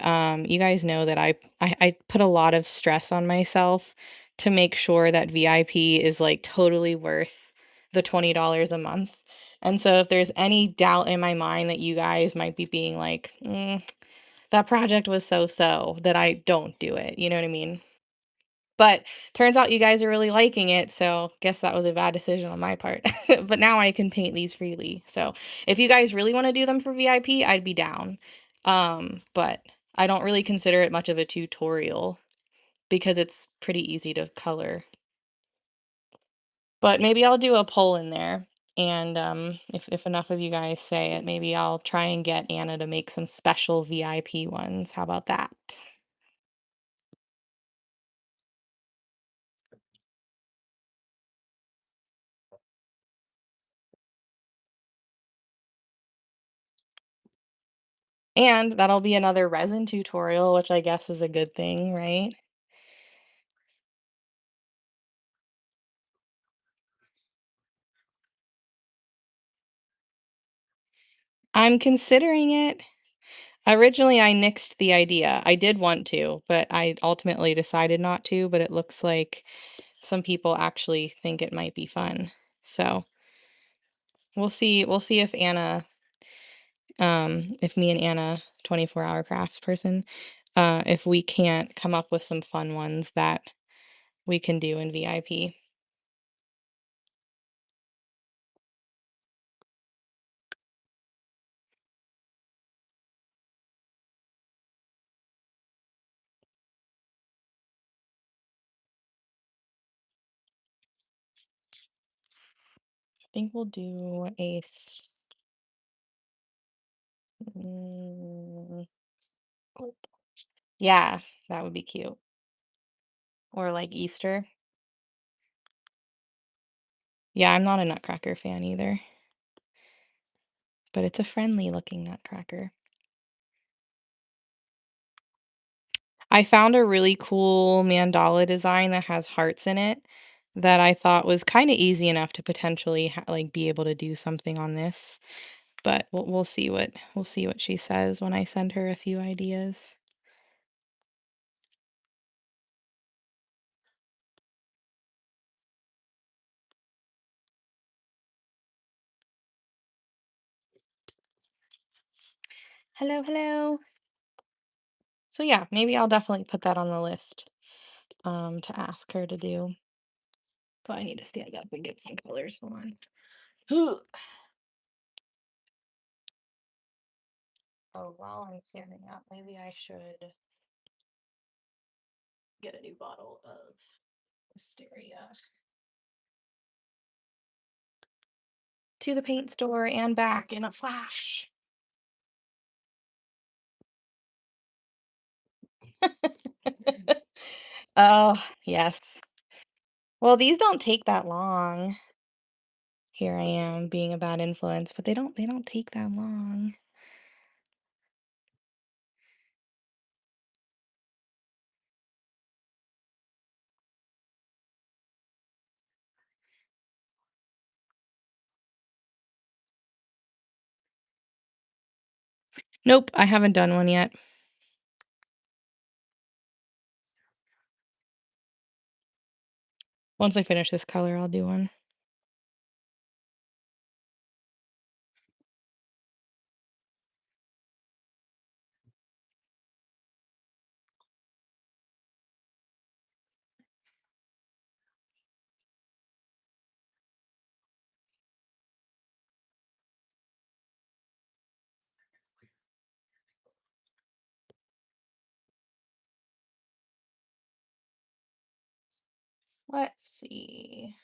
you guys know that I put a lot of stress on myself to make sure that VIP is like totally worth the $20 a month. And so if there's any doubt in my mind that you guys might be being like, that project was so, that I don't do it. You know what I mean? But turns out you guys are really liking it, so guess that was a bad decision on my part. But now I can paint these freely. So if you guys really want to do them for VIP, I'd be down. But I don't really consider it much of a tutorial because it's pretty easy to color. But maybe I'll do a poll in there. And if enough of you guys say it, maybe I'll try and get Anna to make some special VIP ones. How about that? And that'll be another resin tutorial, which I guess is a good thing, right? I'm considering it. Originally, I nixed the idea. I did want to, but I ultimately decided not to, but it looks like some people actually think it might be fun. So, we'll see if Anna if me and Anna, 24-hour crafts person, if we can't come up with some fun ones that we can do in VIP. I think we'll do mm, yeah, that would be cute. Or like Easter. Yeah, I'm not a nutcracker fan either, but it's a friendly looking nutcracker. I found a really cool mandala design that has hearts in it that I thought was kind of easy enough to potentially like be able to do something on this, but we'll see what she says when I send her a few ideas. Hello, hello. So yeah, maybe I'll definitely put that on the list to ask her to do. But I need to stand up and get some colors. Hold on. Oh, while I'm standing up, maybe I should get a new bottle of Wisteria. To the paint store and back in a flash. Oh, yes. Well, these don't take that long. Here I am being a bad influence, but they don't take that long. Nope, I haven't done one yet. Once I finish this color, I'll do one. Let's see.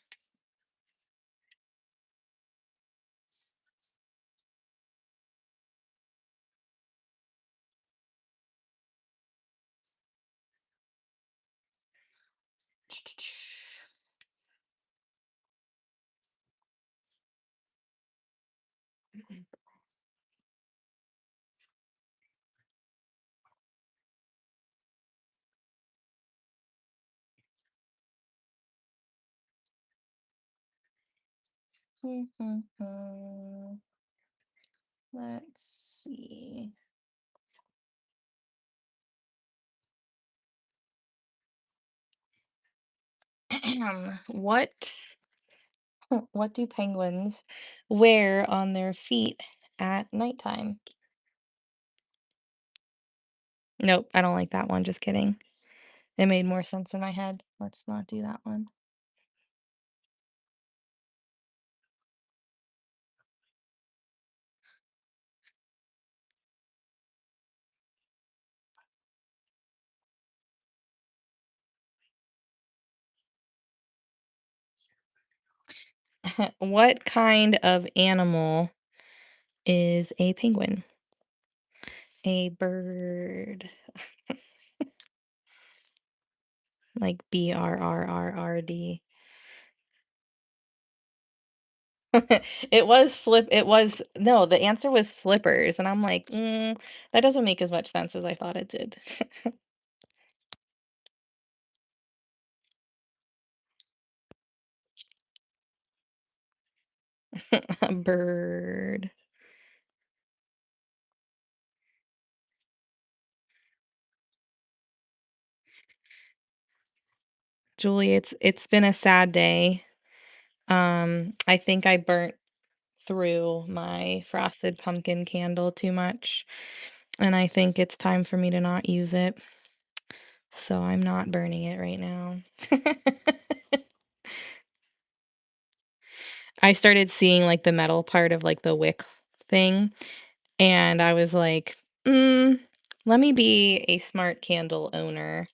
Let's see. What what do penguins wear on their feet at nighttime? Nope, I don't like that one. Just kidding. It made more sense in my head. Let's not do that one. What kind of animal is a penguin? A bird. Like BRRRRD. No, the answer was slippers. And I'm like, that doesn't make as much sense as I thought it did. A bird. Julie, it's been a sad day. I think I burnt through my frosted pumpkin candle too much, and I think it's time for me to not use it. So I'm not burning it right now. I started seeing like the metal part of like the wick thing, and I was like, let me be a smart candle owner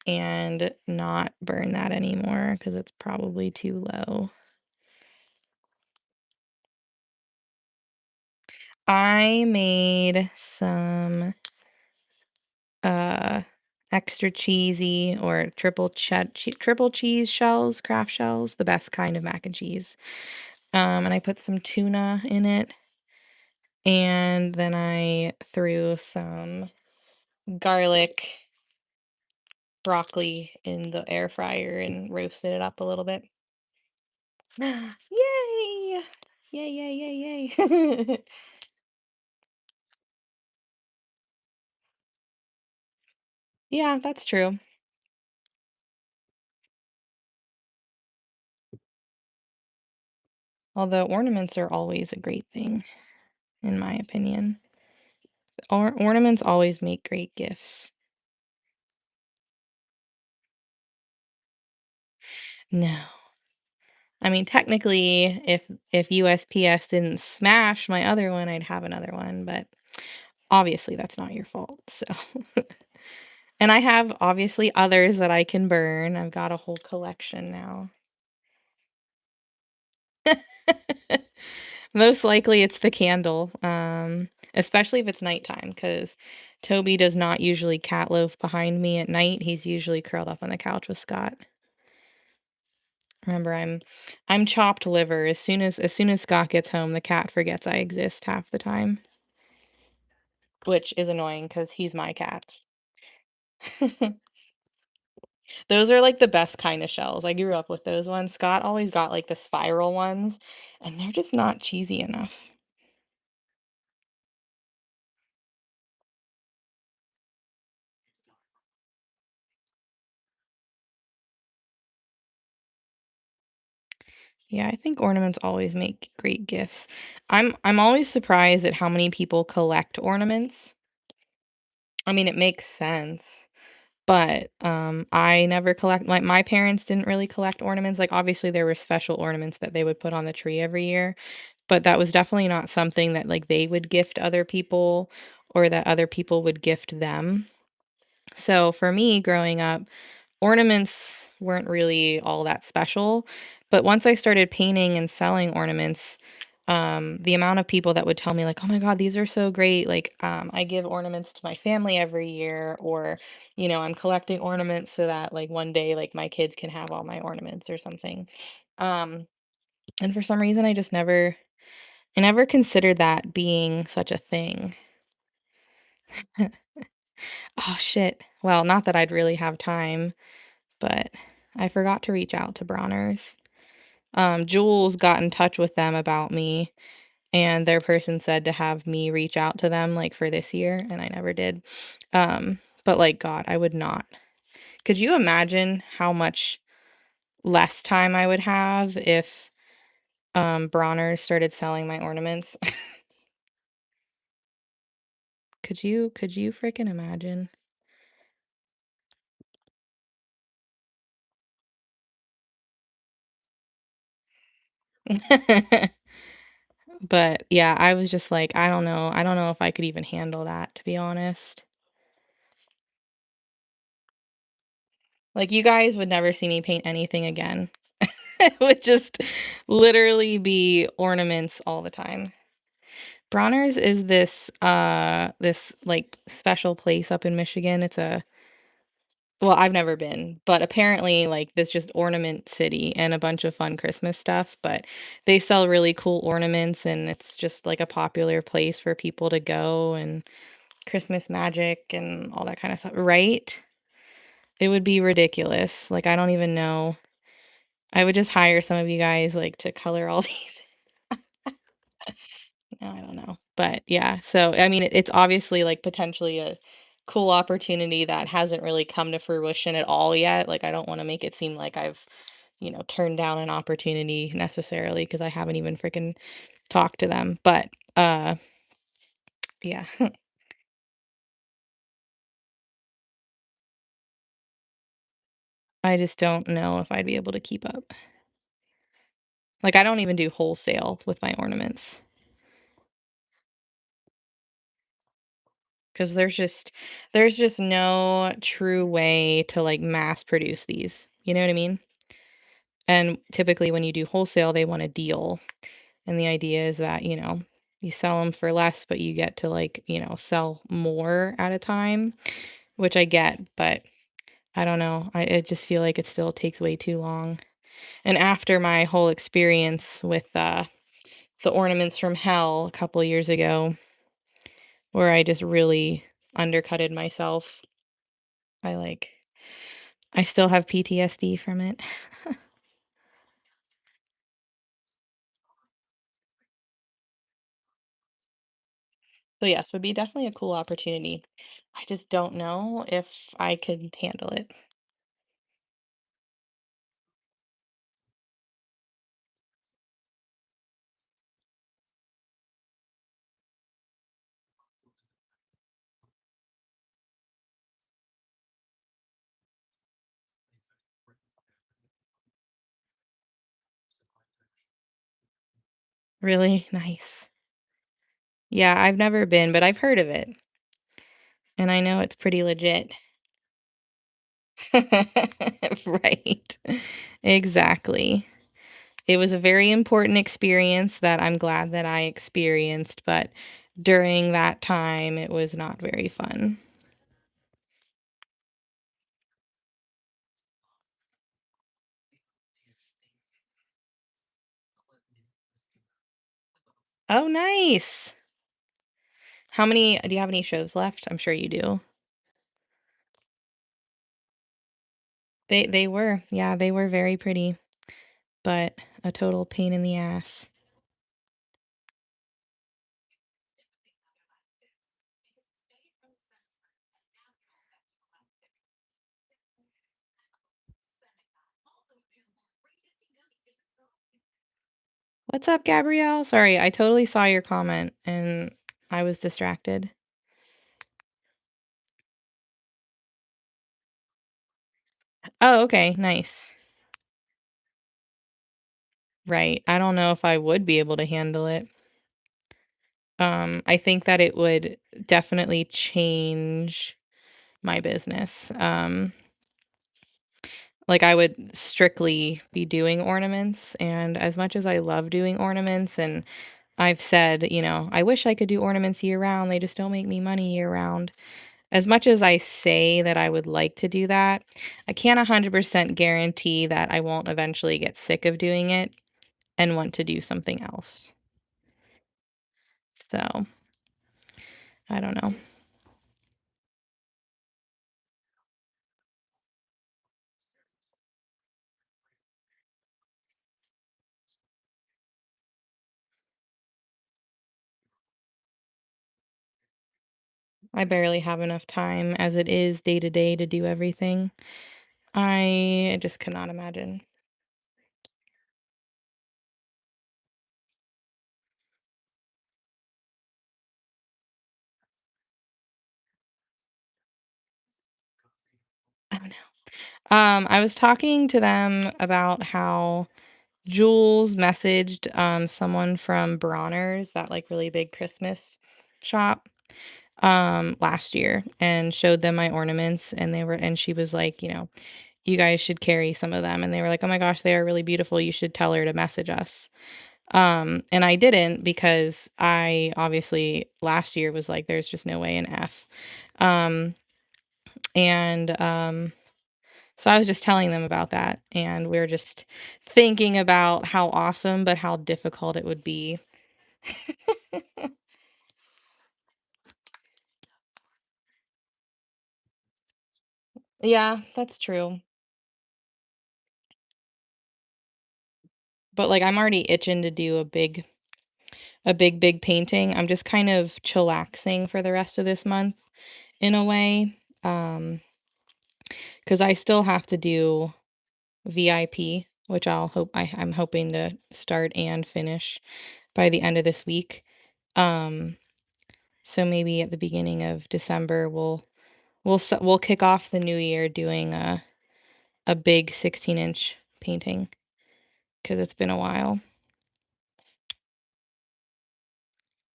and not burn that anymore because it's probably too low. I made some uh extra cheesy or triple cheese shells, craft shells, the best kind of mac and cheese. And I put some tuna in it, and then I threw some garlic, broccoli in the air fryer and roasted it up a little bit. Yay! Yay, yay, yay, yay. Yeah, that's true. Although ornaments are always a great thing, in my opinion. Ornaments always make great gifts. No. I mean, technically, if USPS didn't smash my other one, I'd have another one, but obviously that's not your fault. So, and I have obviously others that I can burn. I've got a whole collection now. Most likely it's the candle, especially if it's nighttime, because Toby does not usually cat loaf behind me at night. He's usually curled up on the couch with Scott. Remember, I'm chopped liver. As soon as Scott gets home, the cat forgets I exist half the time, which is annoying because he's my cat. Those are like the best kind of shells. I grew up with those ones. Scott always got like the spiral ones, and they're just not cheesy enough. Yeah, I think ornaments always make great gifts. I'm always surprised at how many people collect ornaments. I mean, it makes sense, but I never collect like my parents didn't really collect ornaments. Like obviously there were special ornaments that they would put on the tree every year, but that was definitely not something that like they would gift other people or that other people would gift them. So for me growing up, ornaments weren't really all that special, but once I started painting and selling ornaments, the amount of people that would tell me like, "Oh my God, these are so great!" Like, I give ornaments to my family every year, or I'm collecting ornaments so that like one day like my kids can have all my ornaments or something. Um, and for some reason, I never considered that being such a thing. Oh shit. Well, not that I'd really have time, but I forgot to reach out to Bronner's. Jules got in touch with them about me, and their person said to have me reach out to them like for this year, and I never did. But like God, I would not. Could you imagine how much less time I would have if Bronner started selling my ornaments? Could you freaking imagine? But yeah, I was just like, I don't know. I don't know if I could even handle that, to be honest. Like you guys would never see me paint anything again. It would just literally be ornaments all the time. Bronner's is this like special place up in Michigan. It's a well, I've never been, but apparently like this just ornament city and a bunch of fun Christmas stuff, but they sell really cool ornaments and it's just like a popular place for people to go and Christmas magic and all that kind of stuff, right? It would be ridiculous. Like I don't even know. I would just hire some of you guys like to color all these. No, I don't know. But yeah, so I mean, it's obviously like potentially a cool opportunity that hasn't really come to fruition at all yet. Like I don't want to make it seem like I've turn down an opportunity necessarily because I haven't even freaking talked to them. But yeah, I just don't know if I'd be able to keep up. Like I don't even do wholesale with my ornaments because there's just no true way to like mass produce these. You know what I mean? And typically when you do wholesale, they want a deal. And the idea is that, you sell them for less, but you get to like, sell more at a time, which I get, but I don't know. I just feel like it still takes way too long. And after my whole experience with the ornaments from hell a couple years ago, where I just really undercutted myself, I like I still have PTSD from it. So yes, would be definitely a cool opportunity. I just don't know if I could handle it. Really nice. Yeah, I've never been, but I've heard of it, and I know it's pretty legit. Right. Exactly. It was a very important experience that I'm glad that I experienced, but during that time, it was not very fun. Oh, nice. How many do you have any shows left? I'm sure you do. They were. Yeah, they were very pretty, but a total pain in the ass. What's up, Gabrielle? Sorry, I totally saw your comment and I was distracted. Oh, okay, nice. Right. I don't know if I would be able to handle it. I think that it would definitely change my business. Like I would strictly be doing ornaments, and as much as I love doing ornaments, and I've said, I wish I could do ornaments year round, they just don't make me money year round. As much as I say that I would like to do that, I can't 100% guarantee that I won't eventually get sick of doing it and want to do something else. So, I don't know. I barely have enough time as it is day to day to do everything. I just cannot imagine. Oh no. I was talking to them about how Jules messaged someone from Bronner's, that like really big Christmas shop, last year and showed them my ornaments and she was like, you guys should carry some of them. And they were like, oh my gosh, they are really beautiful. You should tell her to message us. And I didn't because I obviously last year was like, there's just no way in F. Um, and so I was just telling them about that, and we are just thinking about how awesome, but how difficult it would be. Yeah, that's true. But like I'm already itching to do a big painting. I'm just kind of chillaxing for the rest of this month in a way. Because I still have to do VIP. which I'm hoping to start and finish by the end of this week. Um, so maybe at the beginning of December we'll kick off the new year doing a big 16-inch painting because it's been a while.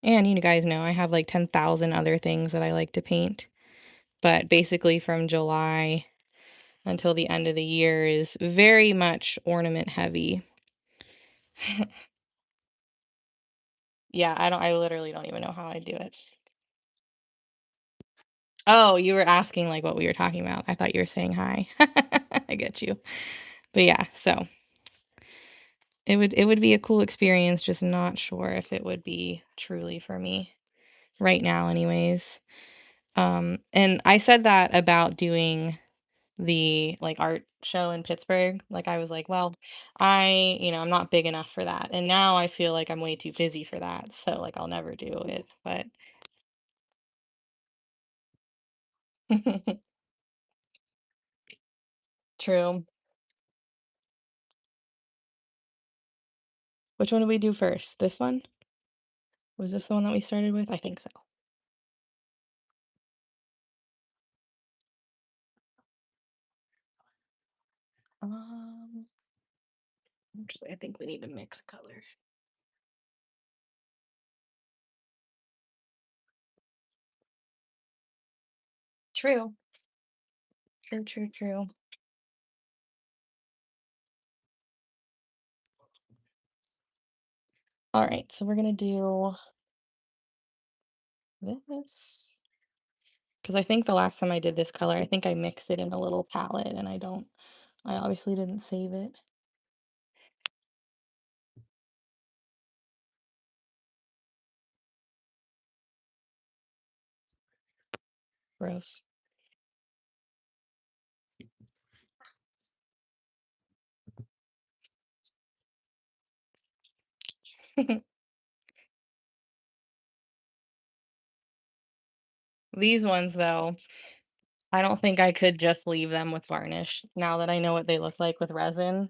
And you guys know I have like 10,000 other things that I like to paint. But basically from July until the end of the year is very much ornament heavy. Yeah, I literally don't even know how I do it. Oh, you were asking like what we were talking about. I thought you were saying hi. I get you. But yeah, so it would be a cool experience, just not sure if it would be truly for me right now anyways. And I said that about doing the like art show in Pittsburgh. Like I was like, well, I'm not big enough for that. And now I feel like I'm way too busy for that. So like I'll never do it. But true. Which one did we do first? This one? Was this the one that we started with? I think so. Um, Actually, I think we need to mix colors. True. True, true, true. All right, so we're gonna do this because I think the last time I did this color, I think I mixed it in a little palette and I obviously didn't save it. Gross. These ones, though, I don't think I could just leave them with varnish now that I know what they look like with resin.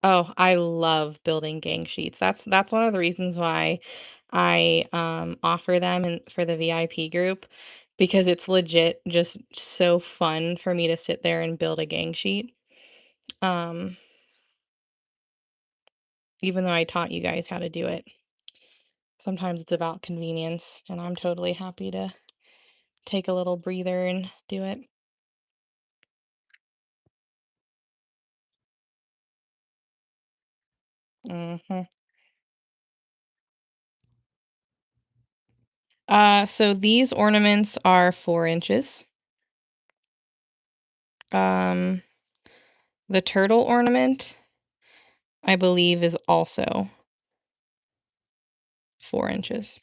Oh, I love building gang sheets. That's one of the reasons why I offer them for the VIP group because it's legit just so fun for me to sit there and build a gang sheet. Um, Even though I taught you guys how to do it. Sometimes it's about convenience, and I'm totally happy to take a little breather and do it. Hmm. So these ornaments are 4 inches. Um, the turtle ornament, I believe, is also 4 inches.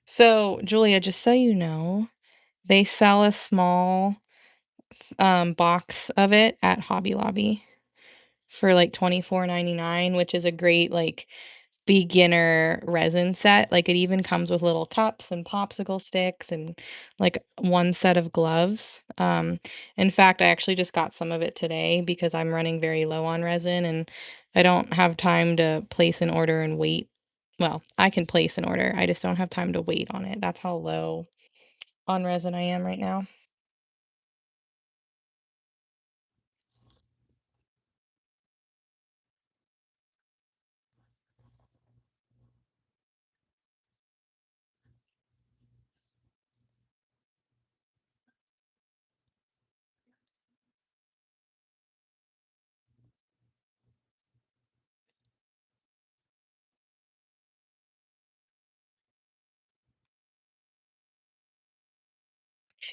So, Julia, just so you know, they sell a small box of it at Hobby Lobby for like 24.99, which is a great like beginner resin set. Like it even comes with little cups and popsicle sticks and like one set of gloves. In fact, I actually just got some of it today because I'm running very low on resin and I don't have time to place an order and wait. Well, I can place an order. I just don't have time to wait on it. That's how low on resin I am right now.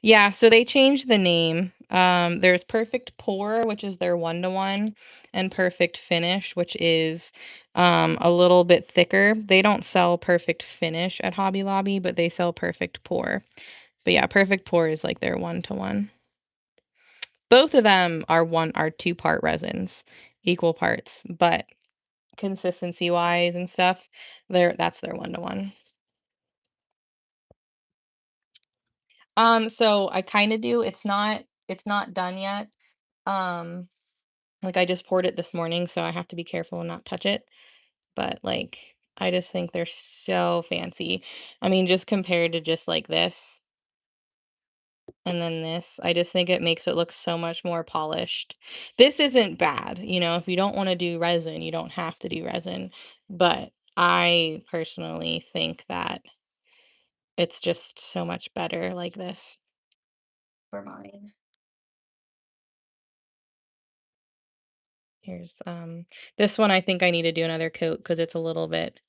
Yeah, so they changed the name. There's Perfect Pour, which is their one-to-one, and Perfect Finish, which is a little bit thicker. They don't sell Perfect Finish at Hobby Lobby, but they sell Perfect Pour. But yeah, Perfect Pour is like their one-to-one. Both of them are two-part resins, equal parts, but consistency-wise and stuff, that's their one-to-one. So I kinda do, it's not done yet. Um, like, I just poured it this morning, so I have to be careful and not touch it, but, like, I just think they're so fancy. I mean, just compared to just, like, this, and then this, I just think it makes it look so much more polished. This isn't bad, if you don't wanna do resin, you don't have to do resin, but I personally think that it's just so much better like this for mine. Here's, this one I think I need to do another coat because it's a little bit,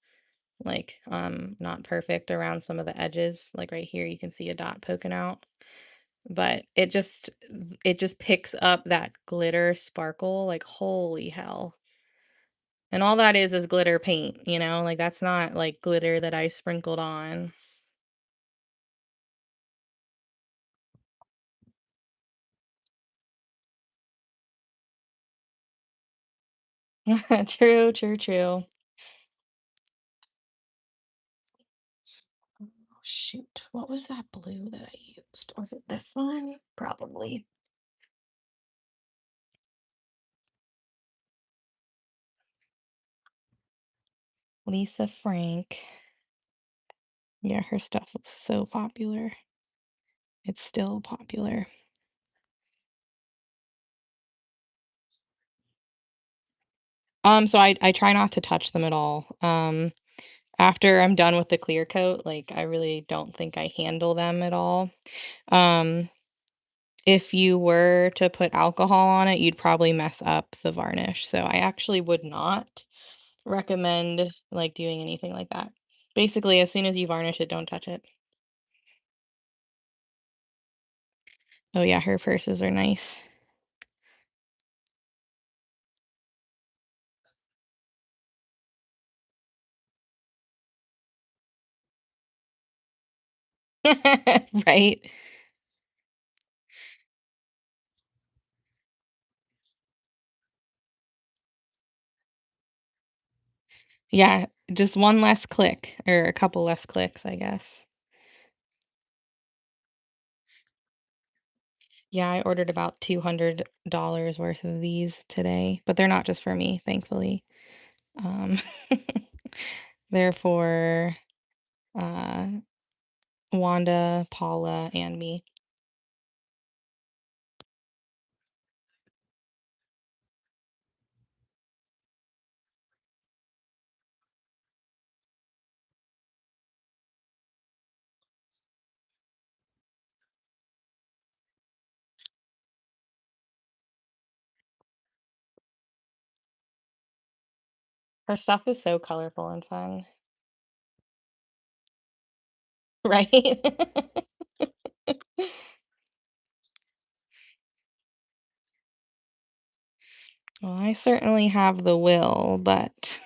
like, not perfect around some of the edges, like, right here, you can see a dot poking out, but it just picks up that glitter sparkle, like, holy hell. And all that is glitter paint, like, that's not, like, glitter that I sprinkled on. True, true, true. Oh, shoot, what was that blue that I used? Was it this one? Probably. Lisa Frank. Yeah, her stuff was so popular. It's still popular. So I try not to touch them at all. After I'm done with the clear coat, like, I really don't think I handle them at all. Um, if you were to put alcohol on it, you'd probably mess up the varnish. So I actually would not recommend, like, doing anything like that. Basically, as soon as you varnish it, don't touch it. Oh yeah, her purses are nice. Right? Yeah, just one less click or a couple less clicks, I guess. Yeah, I ordered about $200 worth of these today, but they're not just for me, thankfully. Um, they're for uh, Wanda, Paula, and me. Her stuff is so colorful and fun, right? Well, I certainly have the will, but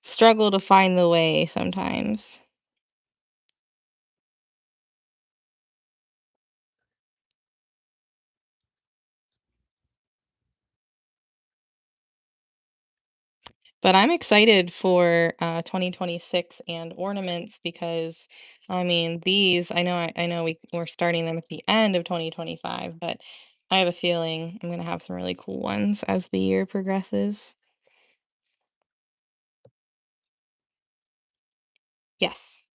struggle to find the way sometimes. But I'm excited for 2026 and ornaments because I mean these I know we're starting them at the end of 2025, but I have a feeling I'm gonna have some really cool ones as the year progresses. Yes.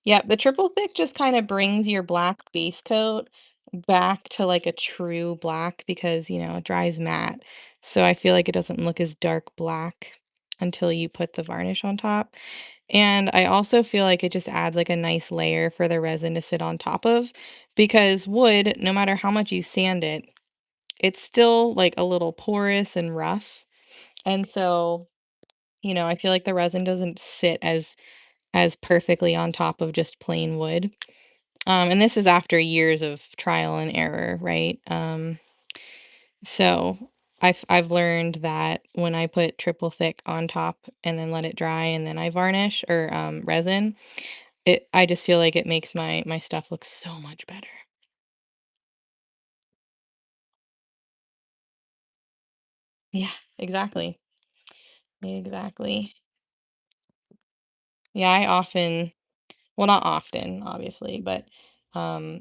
Yeah, the triple thick just kind of brings your black base coat back to like a true black because, it dries matte. So I feel like it doesn't look as dark black until you put the varnish on top. And I also feel like it just adds like a nice layer for the resin to sit on top of because wood, no matter how much you sand it, it's still like a little porous and rough. And so, I feel like the resin doesn't sit as perfectly on top of just plain wood. And this is after years of trial and error, right? So I've learned that when I put triple thick on top and then let it dry and then I varnish or resin, I just feel like it makes my stuff look so much better. Yeah, exactly. Exactly. Yeah, I often well, not often, obviously, but,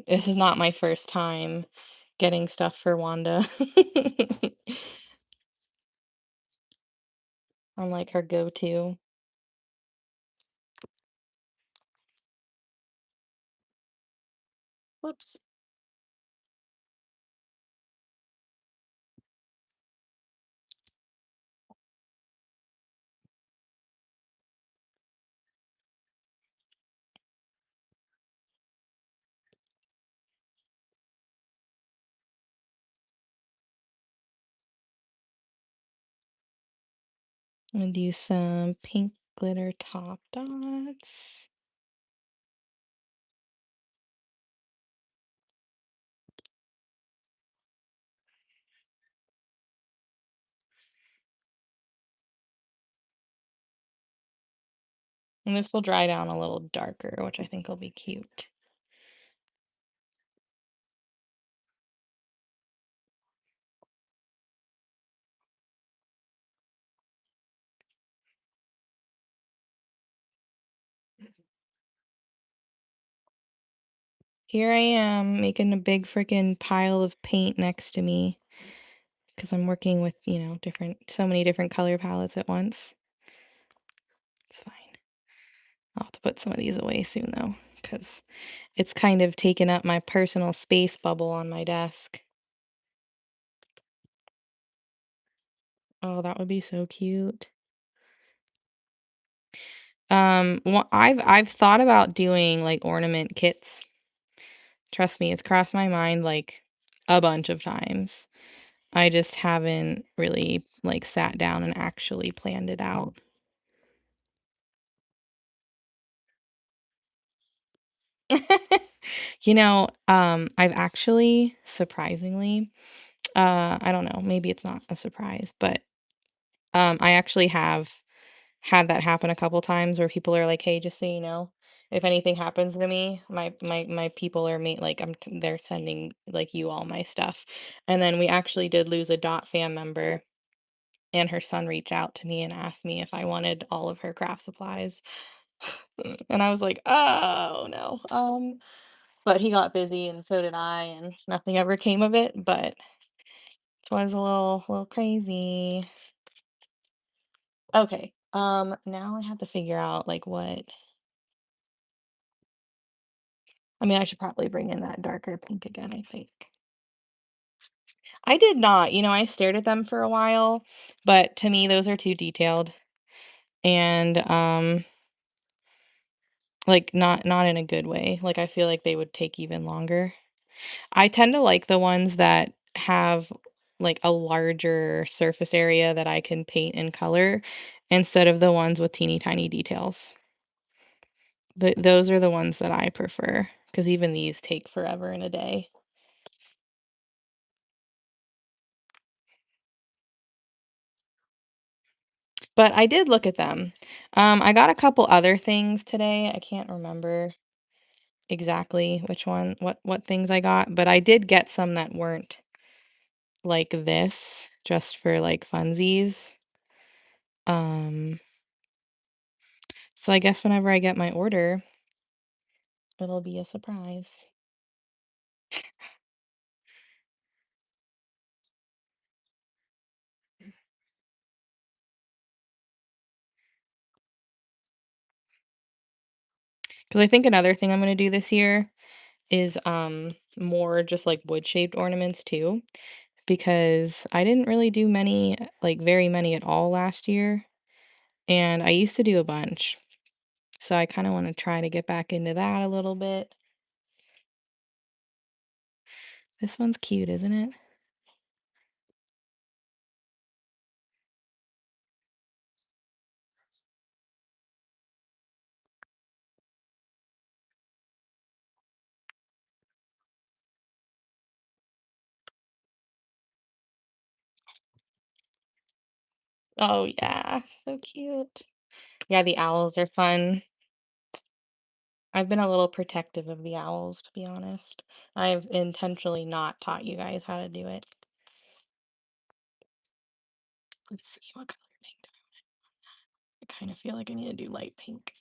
this is not my first time getting stuff for Wanda. I'm like her go-to. Whoops. I'm gonna do some pink glitter top dots. And this will dry down a little darker, which I think will be cute. Here I am making a big freaking pile of paint next to me because I'm working with, so many different color palettes at once. It's fine. I'll have to put some of these away soon though, because it's kind of taken up my personal space bubble on my desk. Oh, that would be so cute. I've thought about doing like ornament kits. Trust me, it's crossed my mind like a bunch of times. I just haven't really like sat down and actually planned it out. I've actually surprisingly, I don't know, maybe it's not a surprise, but I actually have had that happen a couple times where people are like, "Hey, just so you know, if anything happens to me, my people are like they're sending like you all my stuff." And then we actually did lose a Dot fam member, and her son reached out to me and asked me if I wanted all of her craft supplies. And I was like, "Oh, no." But he got busy and so did I, and nothing ever came of it, but it was a little crazy. Okay. Now I have to figure out like what I mean, I should probably bring in that darker pink again, I think. I did not, I stared at them for a while, but to me those are too detailed and like not in a good way. Like I feel like they would take even longer. I tend to like the ones that have like a larger surface area that I can paint and color instead of the ones with teeny tiny details. Those are the ones that I prefer because even these take forever in a day. But I did look at them. I got a couple other things today. I can't remember exactly what things I got, but I did get some that weren't like this, just for like funsies. Um, so I guess whenever I get my order, it'll be a surprise. Because I think another thing I'm gonna do this year is more just like wood shaped ornaments too, because I didn't really do many, like very many at all last year, and I used to do a bunch. So I kind of want to try to get back into that a little bit. This one's cute, isn't it? Oh yeah, so cute. Yeah, the owls are fun. I've been a little protective of the owls, to be honest. I've intentionally not taught you guys how to do it. Let's see what color pink do I kind of feel like I need to do light pink.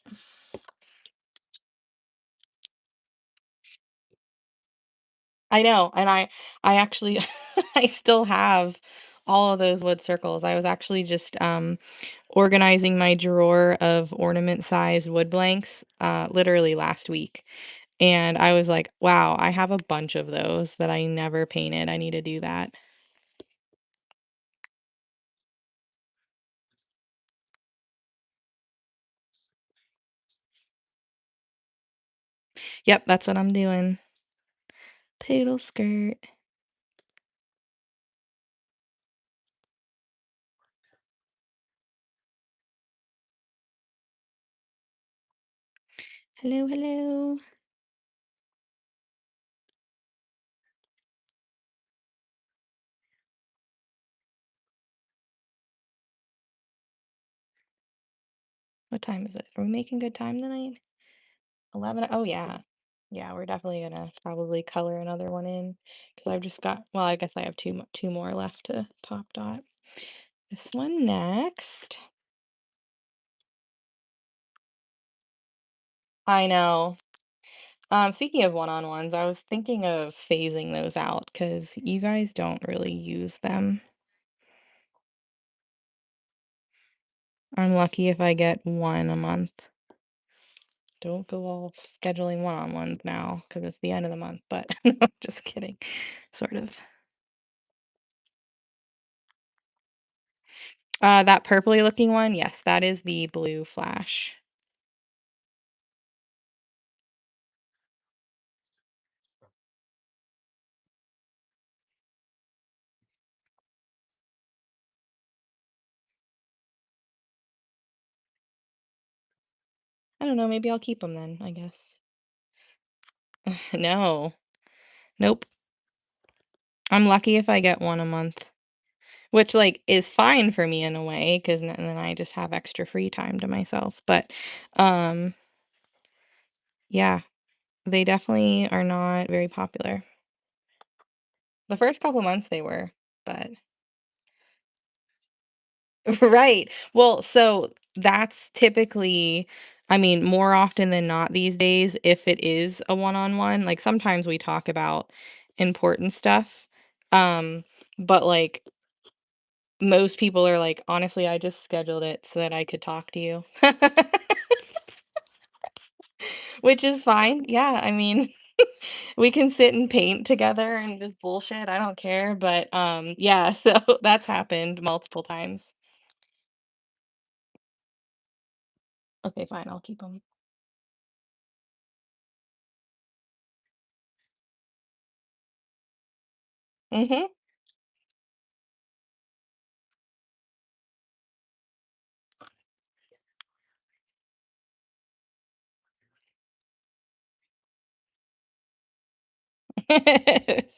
I know, and I actually I still have all of those wood circles. I was actually just organizing my drawer of ornament sized wood blanks literally last week. And I was like, wow, I have a bunch of those that I never painted. I need to do that. Yep, that's what I'm doing. Poodle skirt. Hello, hello. What time is it? Are we making good time tonight? 11? Oh, yeah. Yeah, we're definitely gonna probably color another one in because I've just got, well, I guess I have two more left to top dot. This one next. I know. Speaking of one-on-ones, I was thinking of phasing those out because you guys don't really use them. I'm lucky if I get one a month. Don't go all scheduling one-on-ones now because it's the end of the month, but no, just kidding. Sort of. That purpley looking one, yes, that is the blue flash. I don't know, maybe I'll keep them then, I guess. No. Nope. I'm lucky if I get one a month, which, like, is fine for me in a way 'cause then I just have extra free time to myself, but, um, yeah, they definitely are not very popular. The first couple months they were, but right. Well, so that's typically, I mean, more often than not these days, if it is a one-on-one, like sometimes we talk about important stuff. Um, but like most people are like, honestly, I just scheduled it so that I could talk to you. Which is fine. Yeah, I mean, we can sit and paint together and just bullshit. I don't care. But yeah, so that's happened multiple times. Okay, fine, I'll keep them. Mm-hmm.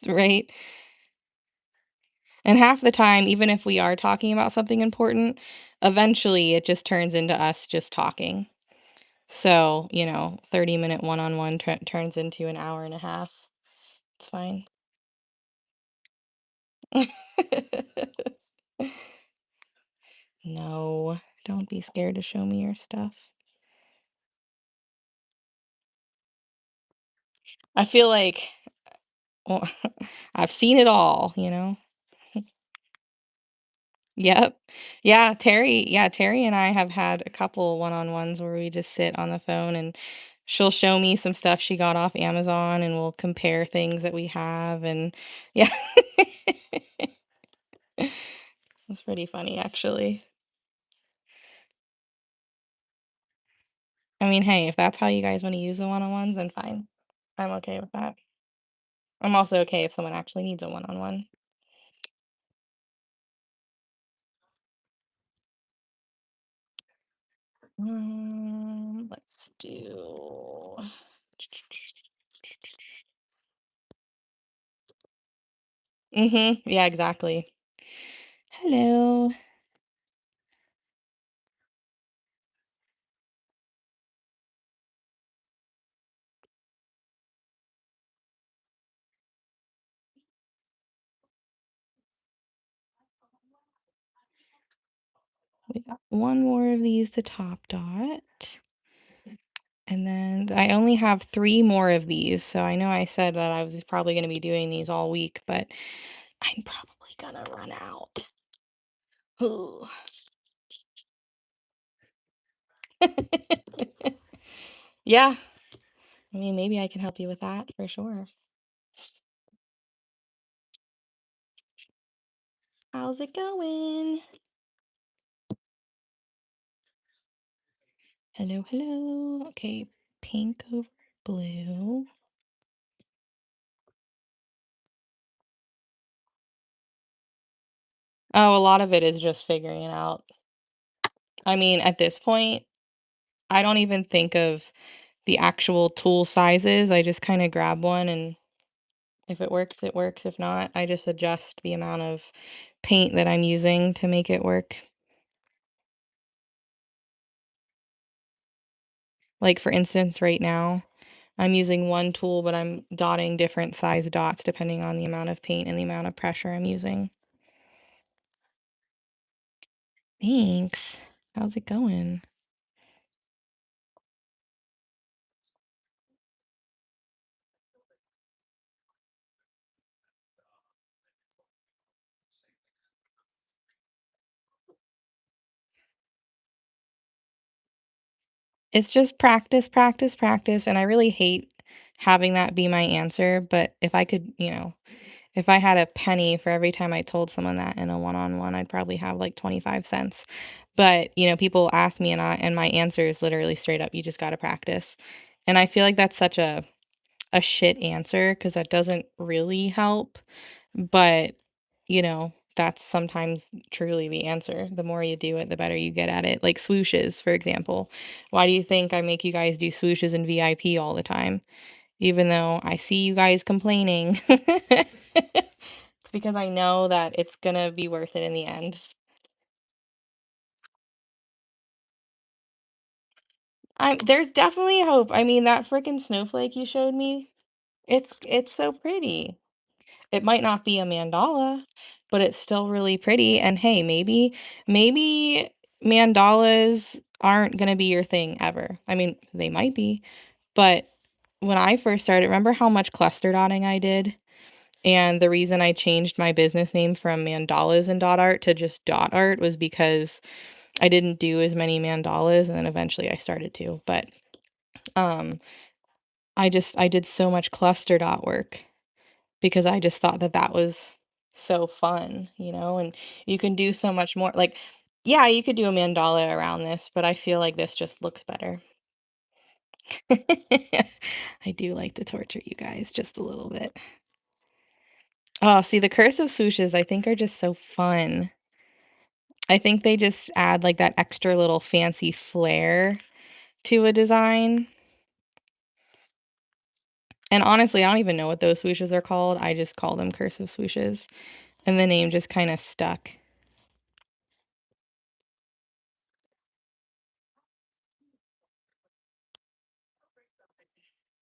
Right. And half the time, even if we are talking about something important, eventually it just turns into us just talking. So, 30-minute one-on-one turns into an hour and a half. It's fine. No, don't be scared to show me your stuff. I feel like, well, I've seen it all. Yep. Yeah, Terry and I have had a couple one-on-ones where we just sit on the phone and she'll show me some stuff she got off Amazon and we'll compare things that we have and yeah. It's pretty funny actually. I mean, hey, if that's how you guys want to use the one-on-ones, then fine. I'm okay with that. I'm also okay if someone actually needs a one-on-one. Let's do. Yeah, exactly. Hello. We got one more of these to top dot. And then I only have 3 more of these, so I know I said that I was probably gonna be doing these all week, but I'm probably gonna run out. Ooh. Yeah, I mean, maybe I can help you with that for sure. How's it going? Hello, hello. Okay, pink over blue. Oh, a lot of it is just figuring it out. I mean, at this point, I don't even think of the actual tool sizes. I just kind of grab one, and if it works, it works. If not, I just adjust the amount of paint that I'm using to make it work. Like for instance, right now, I'm using one tool, but I'm dotting different size dots depending on the amount of paint and the amount of pressure I'm using. Thanks. How's it going? It's just practice, practice, practice, and I really hate having that be my answer, but if I could, if I had a penny for every time I told someone that in a one-on-one, I'd probably have like 25 cents. But, people ask me and my answer is literally straight up, you just got to practice. And I feel like that's such a shit answer because that doesn't really help, but that's sometimes truly the answer. The more you do it, the better you get at it. Like swooshes, for example. Why do you think I make you guys do swooshes in VIP all the time? Even though I see you guys complaining. It's because I know that it's gonna be worth it in the end. There's definitely hope. I mean, that freaking snowflake you showed me, it's so pretty. It might not be a mandala, but it's still really pretty. And hey, maybe mandalas aren't gonna be your thing ever. I mean, they might be, but when I first started, remember how much cluster dotting I did? And the reason I changed my business name from Mandalas and Dot Art to just Dot Art was because I didn't do as many mandalas, and then eventually I started to. But um, I did so much cluster dot work because I just thought that that was so fun, and you can do so much more. Like, yeah, you could do a mandala around this, but I feel like this just looks better. I do like to torture you guys just a little bit. Oh, see, the cursive swooshes I think are just so fun. I think they just add like that extra little fancy flair to a design. And honestly, I don't even know what those swooshes are called. I just call them cursive swooshes. And the name just kind of stuck.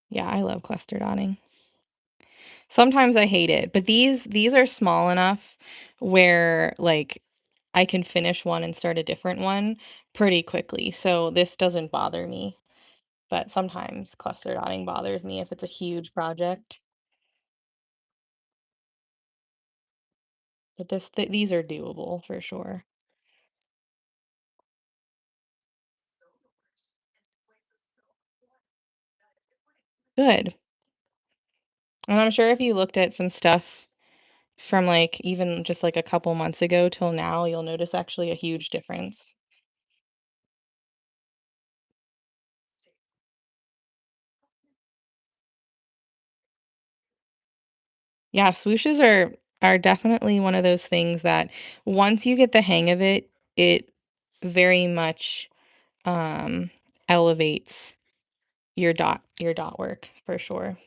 Yeah, I love cluster dotting. Sometimes I hate it, but these are small enough where like I can finish one and start a different one pretty quickly. So this doesn't bother me. But sometimes cluster dotting bothers me if it's a huge project. But these are doable for sure. Good. And I'm sure if you looked at some stuff from like even just like a couple months ago till now, you'll notice actually a huge difference. Yeah, swooshes are definitely one of those things that once you get the hang of it, it very much um elevates your dot work for sure.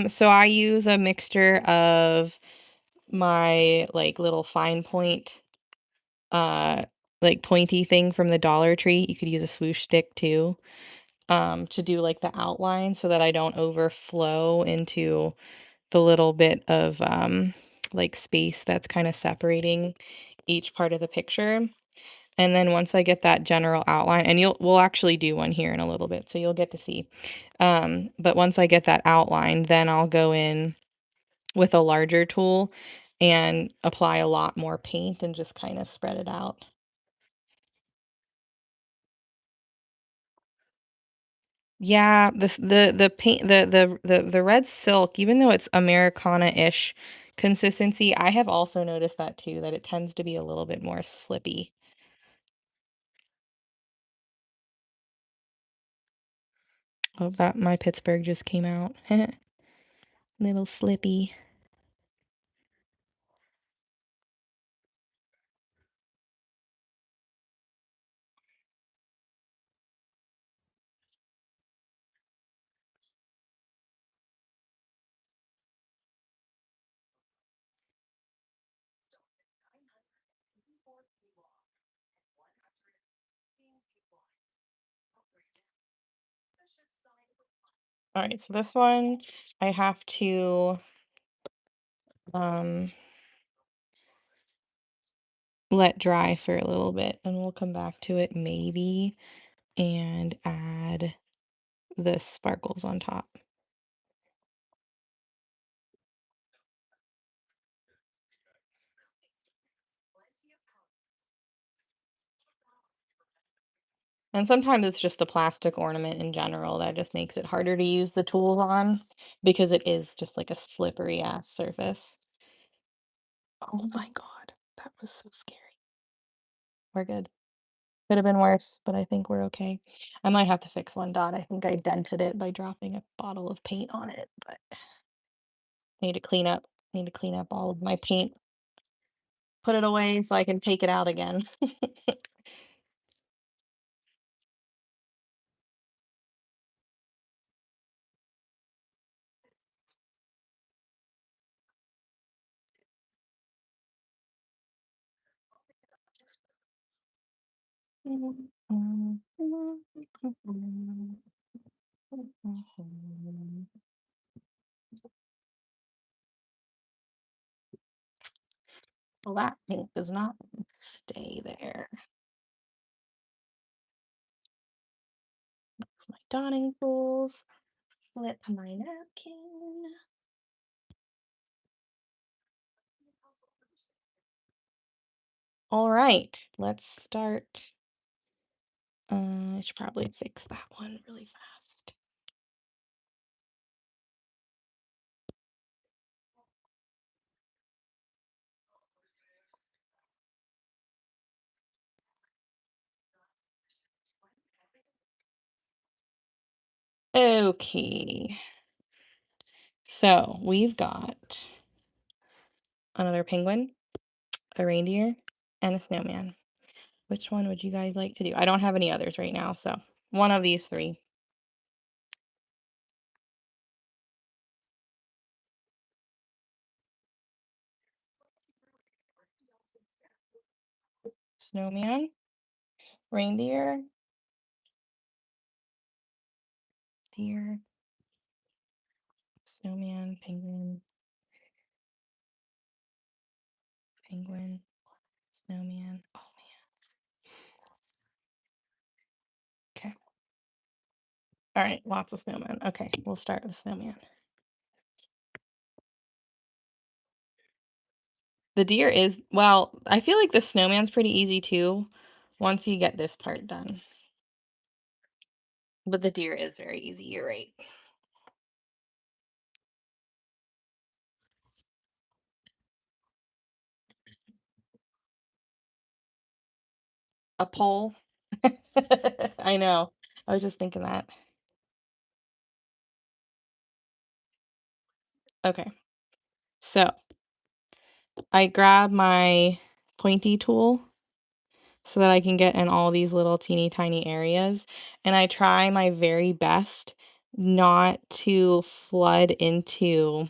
So I use a mixture of my like little fine point uh like pointy thing from the Dollar Tree. You could use a swoosh stick too, to do like the outline so that I don't overflow into the little bit of like space that's kind of separating each part of the picture. And then once I get that general outline, and we'll actually do one here in a little bit, so you'll get to see. But once I get that outline, then I'll go in with a larger tool and apply a lot more paint and just kind of spread it out. Yeah, the paint the red silk, even though it's Americana-ish consistency, I have also noticed that too, that it tends to be a little bit more slippy. Oh, that my Pittsburgh just came out. Little slippy. All right, so this one I have to um let dry for a little bit, and we'll come back to it maybe and add the sparkles on top. And sometimes it's just the plastic ornament in general that just makes it harder to use the tools on because it is just like a slippery ass surface. Oh my God, that was so scary. We're good. Could have been worse, but I think we're okay. I might have to fix one dot. I think I dented it by dropping a bottle of paint on it, but need to clean up. Need to clean up all of my paint, put it away so I can take it out again. Well, that pink does not stay there. My dotting tools. Flip my napkin. All right, let's start. I should probably fix that one really fast. Okay, so we've got another penguin, a reindeer, and a snowman. Which one would you guys like to do? I don't have any others right now, so one of these three. Snowman, reindeer, deer, snowman, penguin, penguin, snowman. Oh man. Okay. All right, lots of snowmen. Okay, we'll start with snowman. The deer is, well, I feel like the snowman's pretty easy too, once you get this part done. But the deer is very easy, you're right. A pole. I know. I was just thinking that. Okay. So I grab my pointy tool so that I can get in all these little teeny tiny areas. And I try my very best not to flood into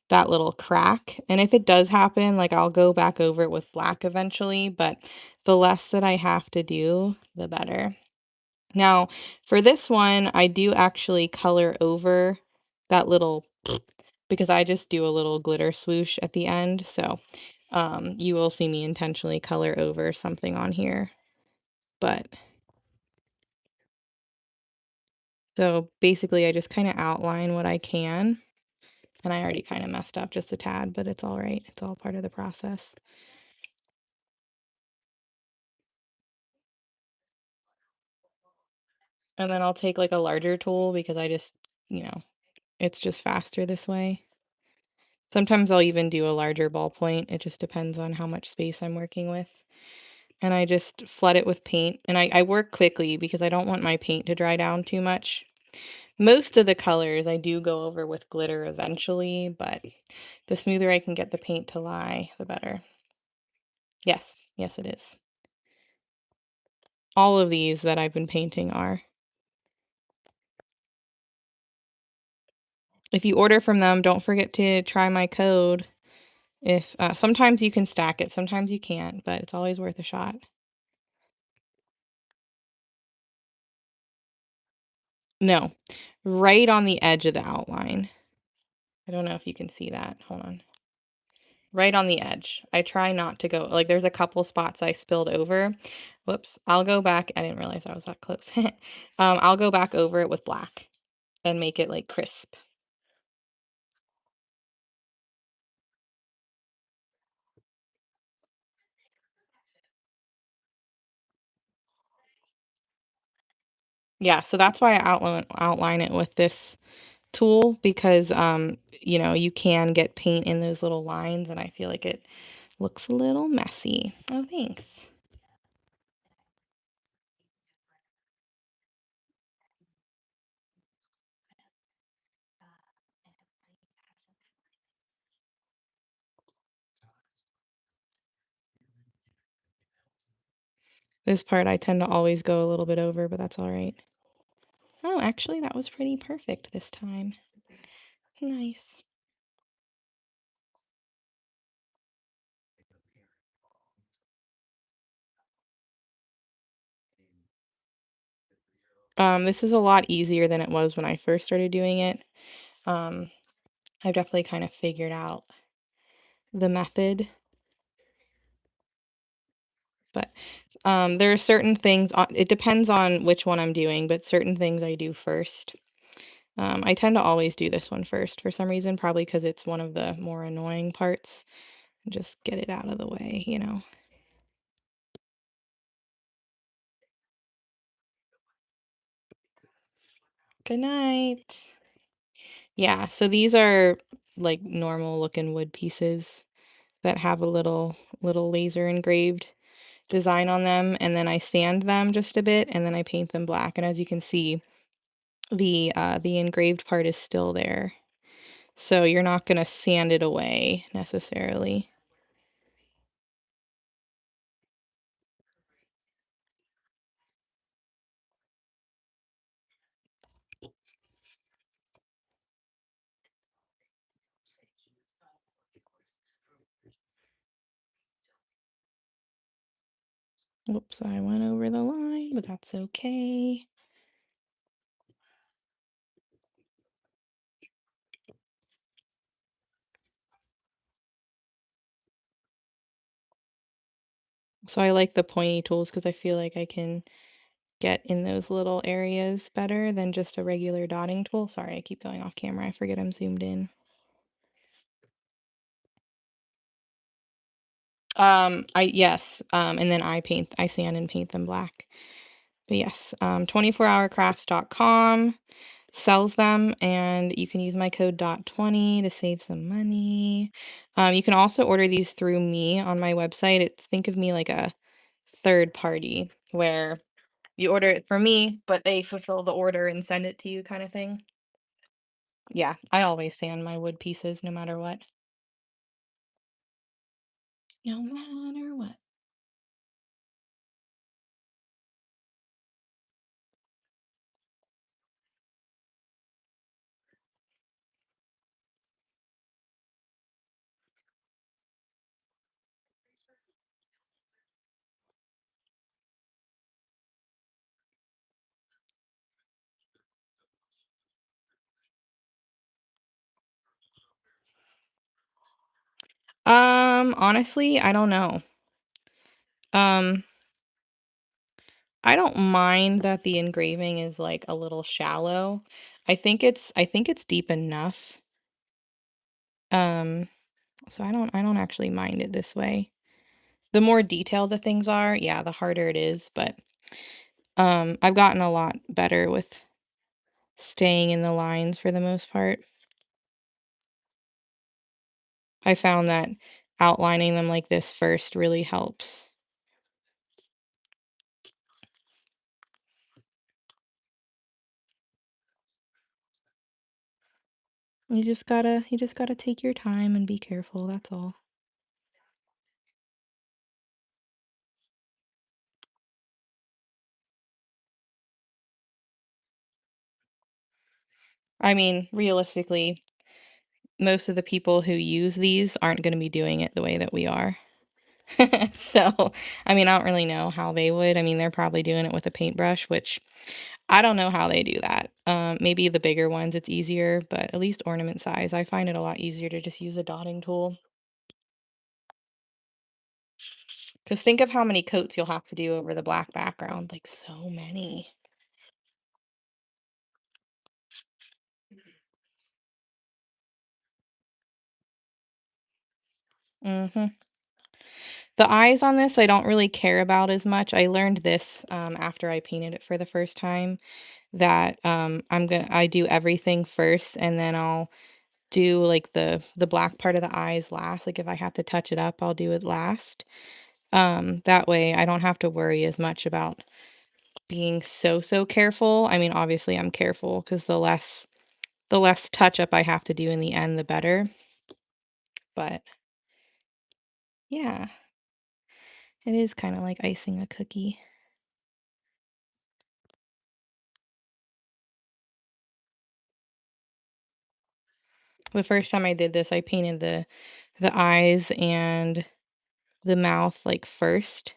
that little crack. And if it does happen, like I'll go back over it with black eventually, but the less that I have to do, the better. Now, for this one, I do actually color over that little because I just do a little glitter swoosh at the end. So You will see me intentionally color over something on here, but so basically I just kind of outline what I can, and I already kind of messed up just a tad, but it's all right. It's all part of the process. And then I'll take like a larger tool because I just, you know, it's just faster this way. Sometimes I'll even do a larger ballpoint. It just depends on how much space I'm working with. And I just flood it with paint. And I work quickly because I don't want my paint to dry down too much. Most of the colors I do go over with glitter eventually, but the smoother I can get the paint to lie, the better. Yes, yes it is. All of these that I've been painting are. If you order from them, don't forget to try my code. If sometimes you can stack it, sometimes you can't, but it's always worth a shot. No, right on the edge of the outline. I don't know if you can see that. Hold on. Right on the edge. I try not to go, like, there's a couple spots I spilled over. Whoops. I'll go back. I didn't realize I was that close. I'll go back over it with black and make it like crisp. Yeah, so that's why I outline it with this tool because you know, you can get paint in those little lines and I feel like it looks a little messy. Oh, thanks. This part I tend to always go a little bit over, but that's all right. Oh, actually, that was pretty perfect this time. Nice. This is a lot easier than it was when I first started doing it. Um, I've definitely kind of figured out the method, but there are certain things it depends on which one I'm doing, but certain things I do first. I tend to always do this one first for some reason, probably because it's one of the more annoying parts. Just get it out of the way, you know. Good night. Yeah, so these are like normal looking wood pieces that have a little laser engraved design on them, and then I sand them just a bit and then I paint them black, and as you can see, the engraved part is still there. So you're not going to sand it away necessarily. Whoops, I went over the line, but that's okay. So I like the pointy tools because I feel like I can get in those little areas better than just a regular dotting tool. Sorry, I keep going off camera. I forget I'm zoomed in. Yes, and then I sand and paint them black. But yes, 24hourcrafts.com sells them, and you can use my code DOT20 to save some money. You can also order these through me on my website. It's think of me like a third party where you order it for me, but they fulfill the order and send it to you kind of thing. Yeah, I always sand my wood pieces no matter what. No matter what. Honestly, I don't know. Um, I don't mind that the engraving is like a little shallow. I think it's deep enough. Um, so I don't actually mind it this way. The more detailed the things are, yeah, the harder it is, but I've gotten a lot better with staying in the lines for the most part. I found that outlining them like this first really helps. You just gotta take your time and be careful, that's all. I mean, realistically, most of the people who use these aren't gonna be doing it the way that we are. So, I mean, I don't really know how they would. I mean, they're probably doing it with a paintbrush, which I don't know how they do that. Maybe the bigger ones, it's easier, but at least ornament size, I find it a lot easier to just use a dotting tool. Because think of how many coats you'll have to do over the black background, like so many. Hmm. The eyes on this, I don't really care about as much. I learned this after I painted it for the first time that I do everything first and then I'll do like the black part of the eyes last. Like if I have to touch it up, I'll do it last. That way I don't have to worry as much about being so careful. I mean, obviously I'm careful because the less touch up I have to do in the end, the better. But yeah, it is kind of like icing a cookie. The first time I did this, I painted the eyes and the mouth like first,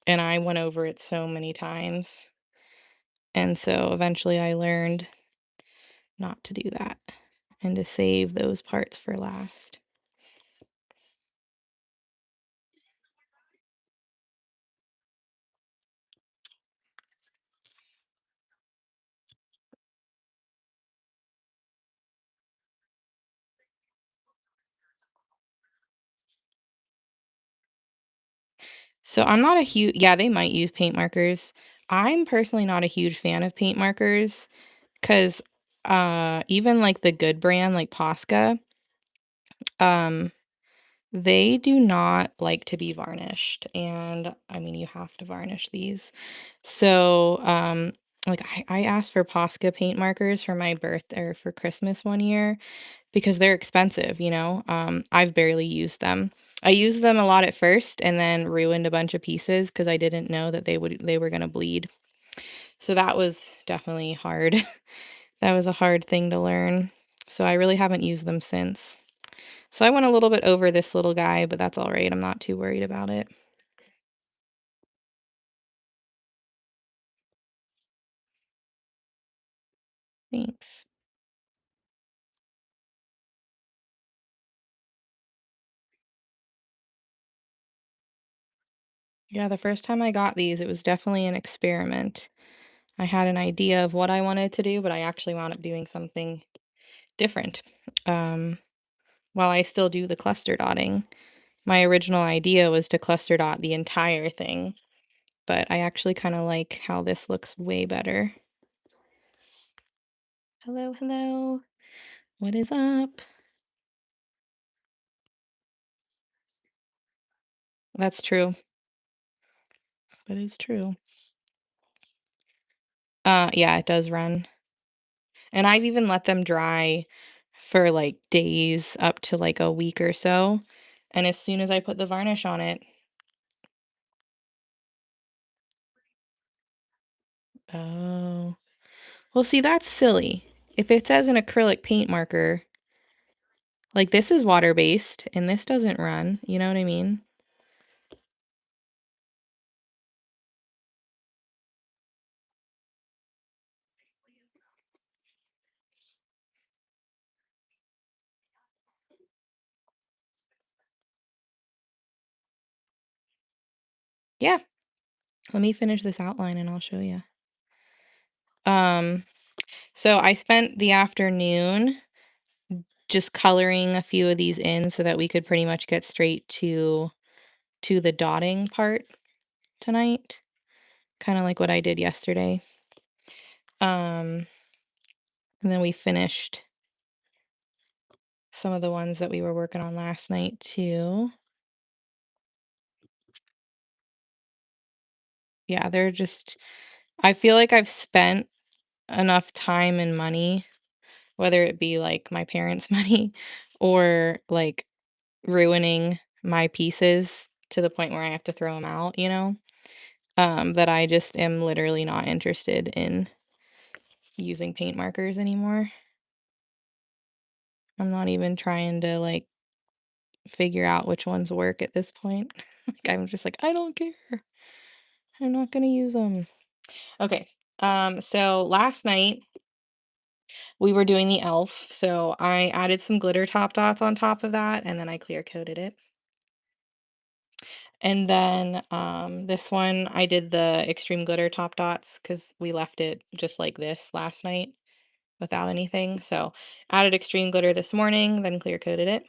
and I went over it so many times. And so eventually I learned not to do that and to save those parts for last. So I'm not a huge, yeah, they might use paint markers. I'm personally not a huge fan of paint markers because even like the good brand like Posca, um, they do not like to be varnished. And I mean, you have to varnish these. So, like I asked for Posca paint markers for my birthday or for Christmas one year because they're expensive, you know. I've barely used them. I used them a lot at first and then ruined a bunch of pieces because I didn't know that they were gonna bleed. So that was definitely hard. That was a hard thing to learn. So I really haven't used them since. So I went a little bit over this little guy, but that's all right. I'm not too worried about it. Thanks. Yeah, the first time I got these, it was definitely an experiment. I had an idea of what I wanted to do, but I actually wound up doing something different. Um, while I still do the cluster dotting, my original idea was to cluster dot the entire thing, but I actually kind of like how this looks way better. Hello, hello. What is up? That's true. That is true. Yeah, it does run. And I've even let them dry for like days up to like a week or so. And as soon as I put the varnish on it, oh. Well, see, that's silly. If it says an acrylic paint marker, like this is water-based and this doesn't run, you know what I mean? Yeah, let me finish this outline and I'll show you. Um, so I spent the afternoon just coloring a few of these in so that we could pretty much get straight to the dotting part tonight, kind of like what I did yesterday. And then we finished some of the ones that we were working on last night too. Yeah, they're just, I feel like I've spent enough time and money, whether it be like my parents' money or like ruining my pieces to the point where I have to throw them out, that I just am literally not interested in using paint markers anymore. I'm not even trying to like figure out which ones work at this point. Like I'm just like, I don't care. I'm not gonna use them. Okay. So last night we were doing the elf, so I added some glitter top dots on top of that, and then I clear coated it. And then this one I did the extreme glitter top dots because we left it just like this last night without anything. So added extreme glitter this morning, then clear coated it.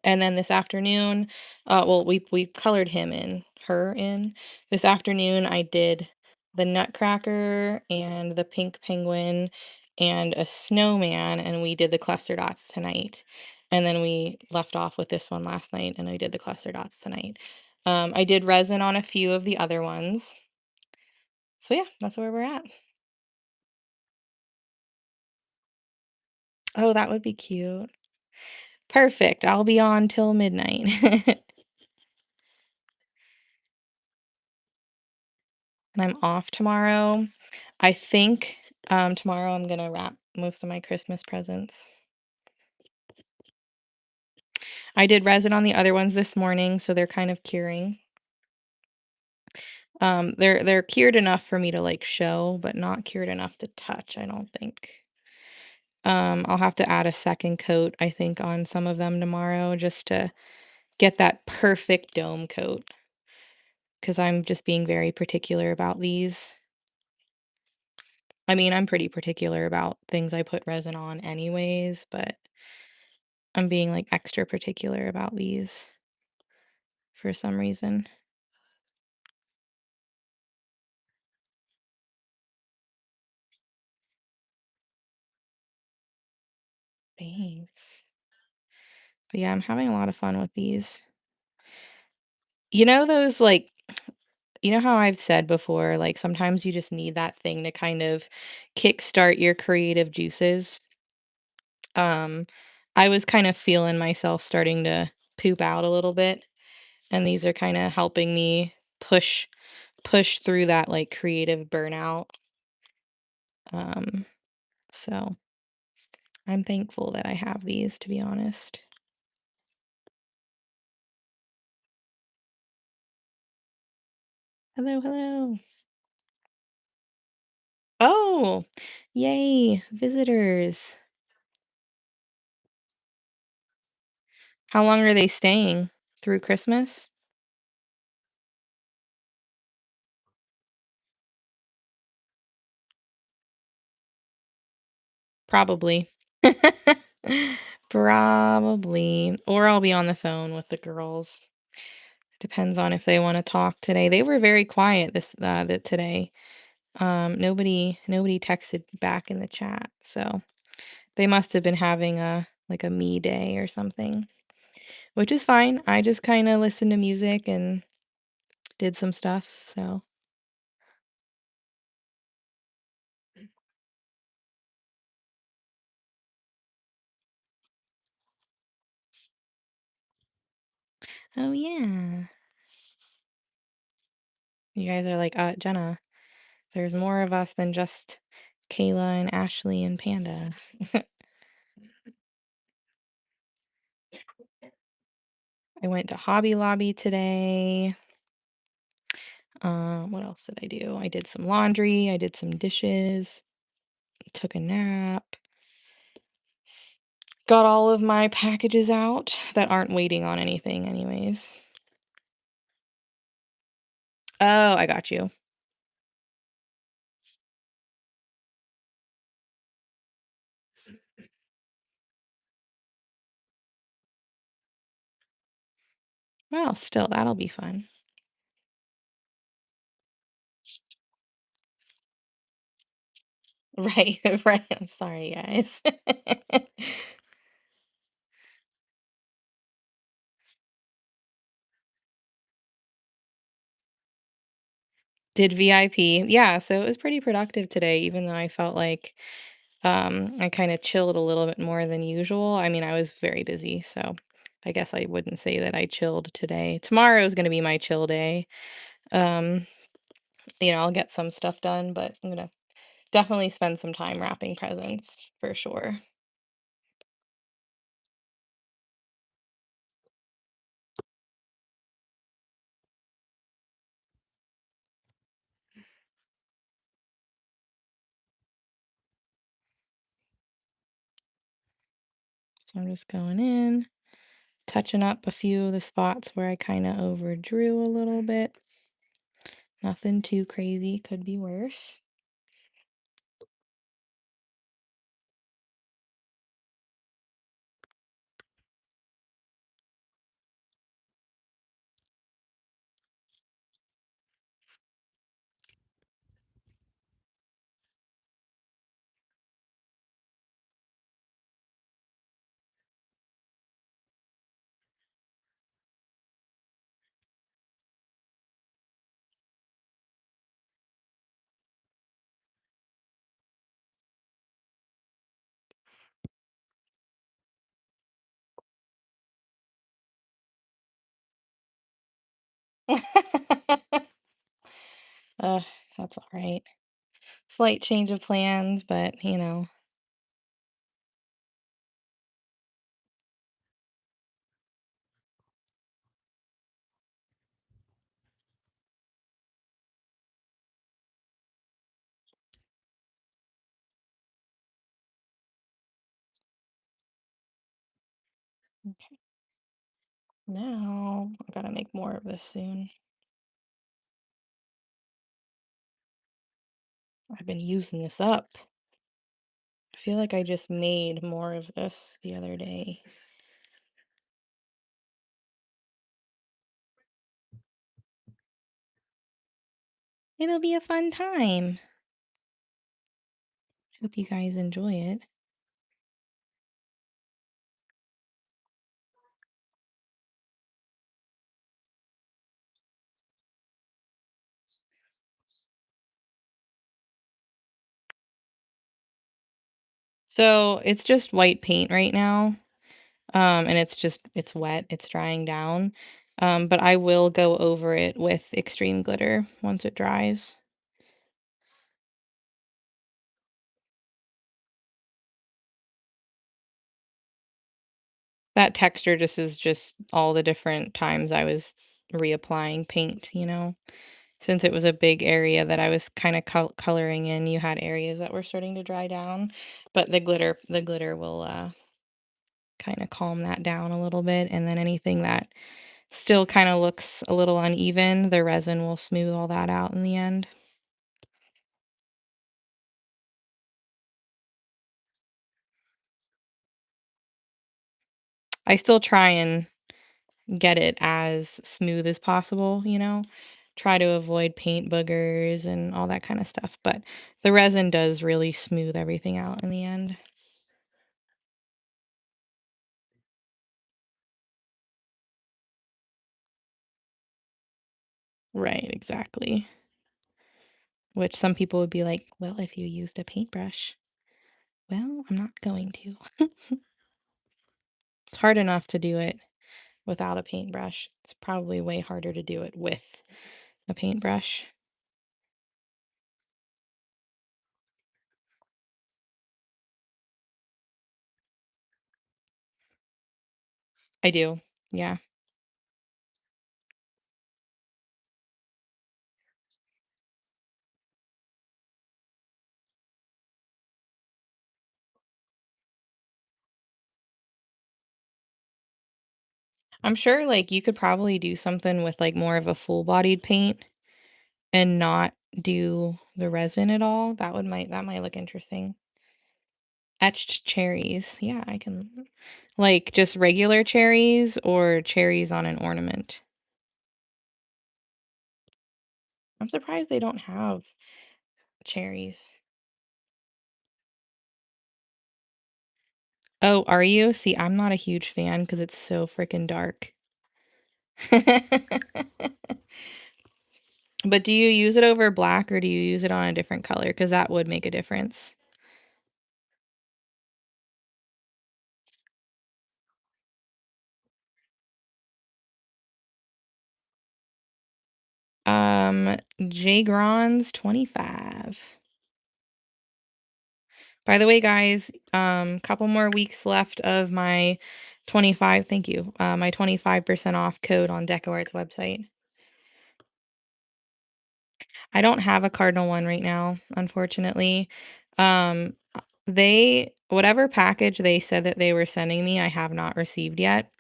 And then this afternoon, well, we colored him in, her in. This afternoon, I did the Nutcracker and the pink penguin and a snowman, and we did the cluster dots tonight. And then we left off with this one last night, and I did the cluster dots tonight. I did resin on a few of the other ones. So yeah, that's where we're at. Oh, that would be cute. Perfect. I'll be on till midnight. And I'm off tomorrow. I think tomorrow I'm gonna wrap most of my Christmas presents. I did resin on the other ones this morning, so they're kind of curing. They're cured enough for me to like show, but not cured enough to touch, I don't think. I'll have to add a second coat, I think, on some of them tomorrow just to get that perfect dome coat because I'm just being very particular about these. I mean, I'm pretty particular about things I put resin on anyways, but I'm being like extra particular about these for some reason. Thanks. But yeah, I'm having a lot of fun with these. You know those like you know how I've said before, like sometimes you just need that thing to kind of kickstart your creative juices. Um, I was kind of feeling myself starting to poop out a little bit, and these are kind of helping me push through that like creative burnout. Um, so I'm thankful that I have these, to be honest. Hello, hello. Oh, yay, visitors. How long are they staying? Through Christmas? Probably. Probably. Or I'll be on the phone with the girls. Depends on if they want to talk today. They were very quiet today. Nobody texted back in the chat, so they must have been having a like a me day or something, which is fine. I just kind of listened to music and did some stuff, so. Oh yeah. You guys are like, Jenna, there's more of us than just Kayla and Ashley and Panda. I went to Hobby Lobby today. What else did I do? I did some laundry, I did some dishes, took a nap, got all of my packages out that aren't waiting on anything anyways. Oh, I got you. Well, still, that'll be fun. Right, right. I'm sorry, guys. Did VIP. Yeah, so it was pretty productive today, even though I felt like I kind of chilled a little bit more than usual. I mean, I was very busy, so I guess I wouldn't say that I chilled today. Tomorrow is going to be my chill day. Um, I'll get some stuff done, but I'm gonna definitely spend some time wrapping presents for sure. So I'm just going in, touching up a few of the spots where I kind of overdrew a little bit. Nothing too crazy, could be worse. Uh, that's all right. Slight change of plans, but okay. Now I gotta make more of this soon. I've been using this up. I feel like I just made more of this the other day. It'll be a fun time. Hope you guys enjoy it. So it's just white paint right now. And it's wet, it's drying down. But I will go over it with extreme glitter once it dries. That texture just is just all the different times I was reapplying paint. Since it was a big area that I was kind of coloring in, you had areas that were starting to dry down, but the glitter will kind of calm that down a little bit, and then anything that still kind of looks a little uneven, the resin will smooth all that out in the end. I still try and get it as smooth as possible. Try to avoid paint boogers and all that kind of stuff, but the resin does really smooth everything out in the end. Right, exactly. Which some people would be like, well, if you used a paintbrush. Well, I'm not going to. It's hard enough to do it without a paintbrush. It's probably way harder to do it with a paintbrush. I do. Yeah. I'm sure like you could probably do something with like more of a full-bodied paint. and not do the resin at all. That might look interesting. Etched cherries. Yeah, I can like just regular cherries or cherries on an ornament. I'm surprised they don't have cherries. Oh, are you? See, I'm not a huge fan because it's so freaking dark. But do you use it over black or do you use it on a different color? Because that would make a difference. JGrondz 25. By the way, guys, couple more weeks left of my 25, thank you, my 25% off code on DecoArt's website. I don't have a cardinal one right now, unfortunately. Whatever package they said that they were sending me, I have not received yet.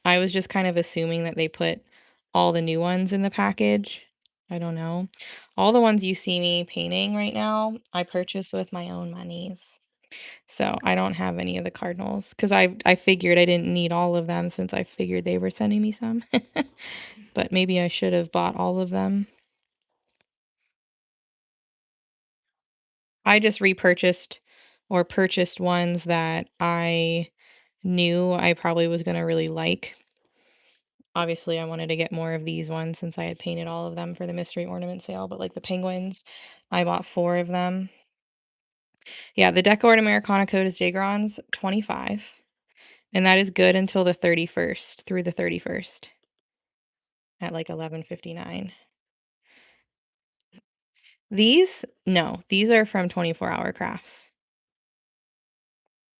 I was just kind of assuming that they put all the new ones in the package. I don't know. All the ones you see me painting right now, I purchased with my own monies. So I don't have any of the cardinals because I figured I didn't need all of them since I figured they were sending me some. But maybe I should have bought all of them. I just repurchased or purchased ones that I knew I probably was going to really like. Obviously, I wanted to get more of these ones since I had painted all of them for the mystery ornament sale, but like the penguins, I bought 4 of them. Yeah, the DecoArt Americana code is JGrondz 25, and that is good until the 31st, through the 31st at like 11:59. These, no, these are from 24 Hour Crafts.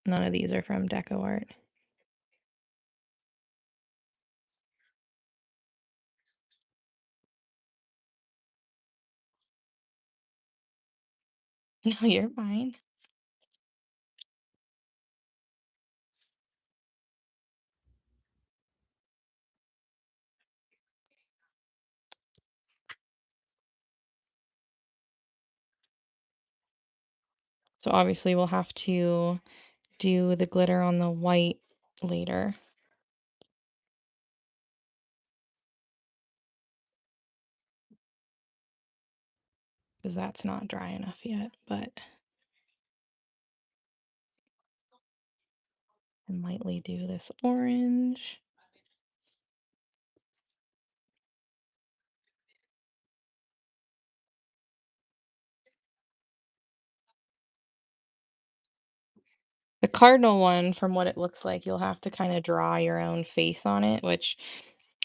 None of these are from DecoArt. No, you're fine. So obviously we'll have to do the glitter on the white later because that's not dry enough yet, but and lightly do this orange. The cardinal one, from what it looks like, you'll have to kind of draw your own face on it, which,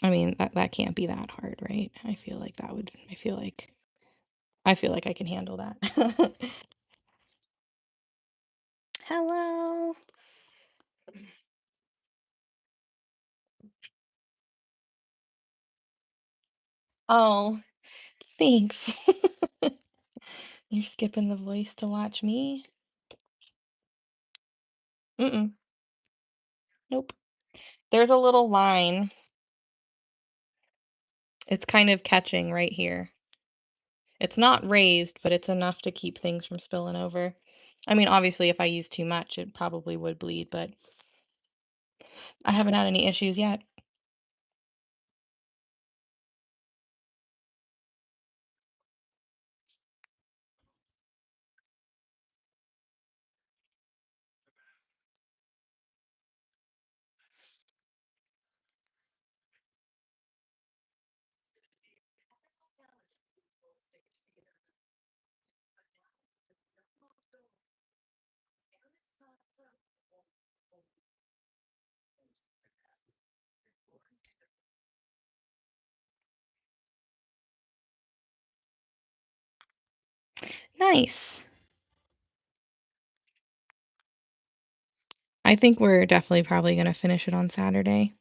I mean, that can't be that hard, right? I feel like I can handle that. Hello. Oh, thanks. You're skipping the voice to watch me? Mm-mm. Nope. There's a little line. It's kind of catching right here. It's not raised, but it's enough to keep things from spilling over. I mean, obviously, if I use too much, it probably would bleed, but I haven't had any issues yet. Nice. I think we're definitely probably going to finish it on Saturday.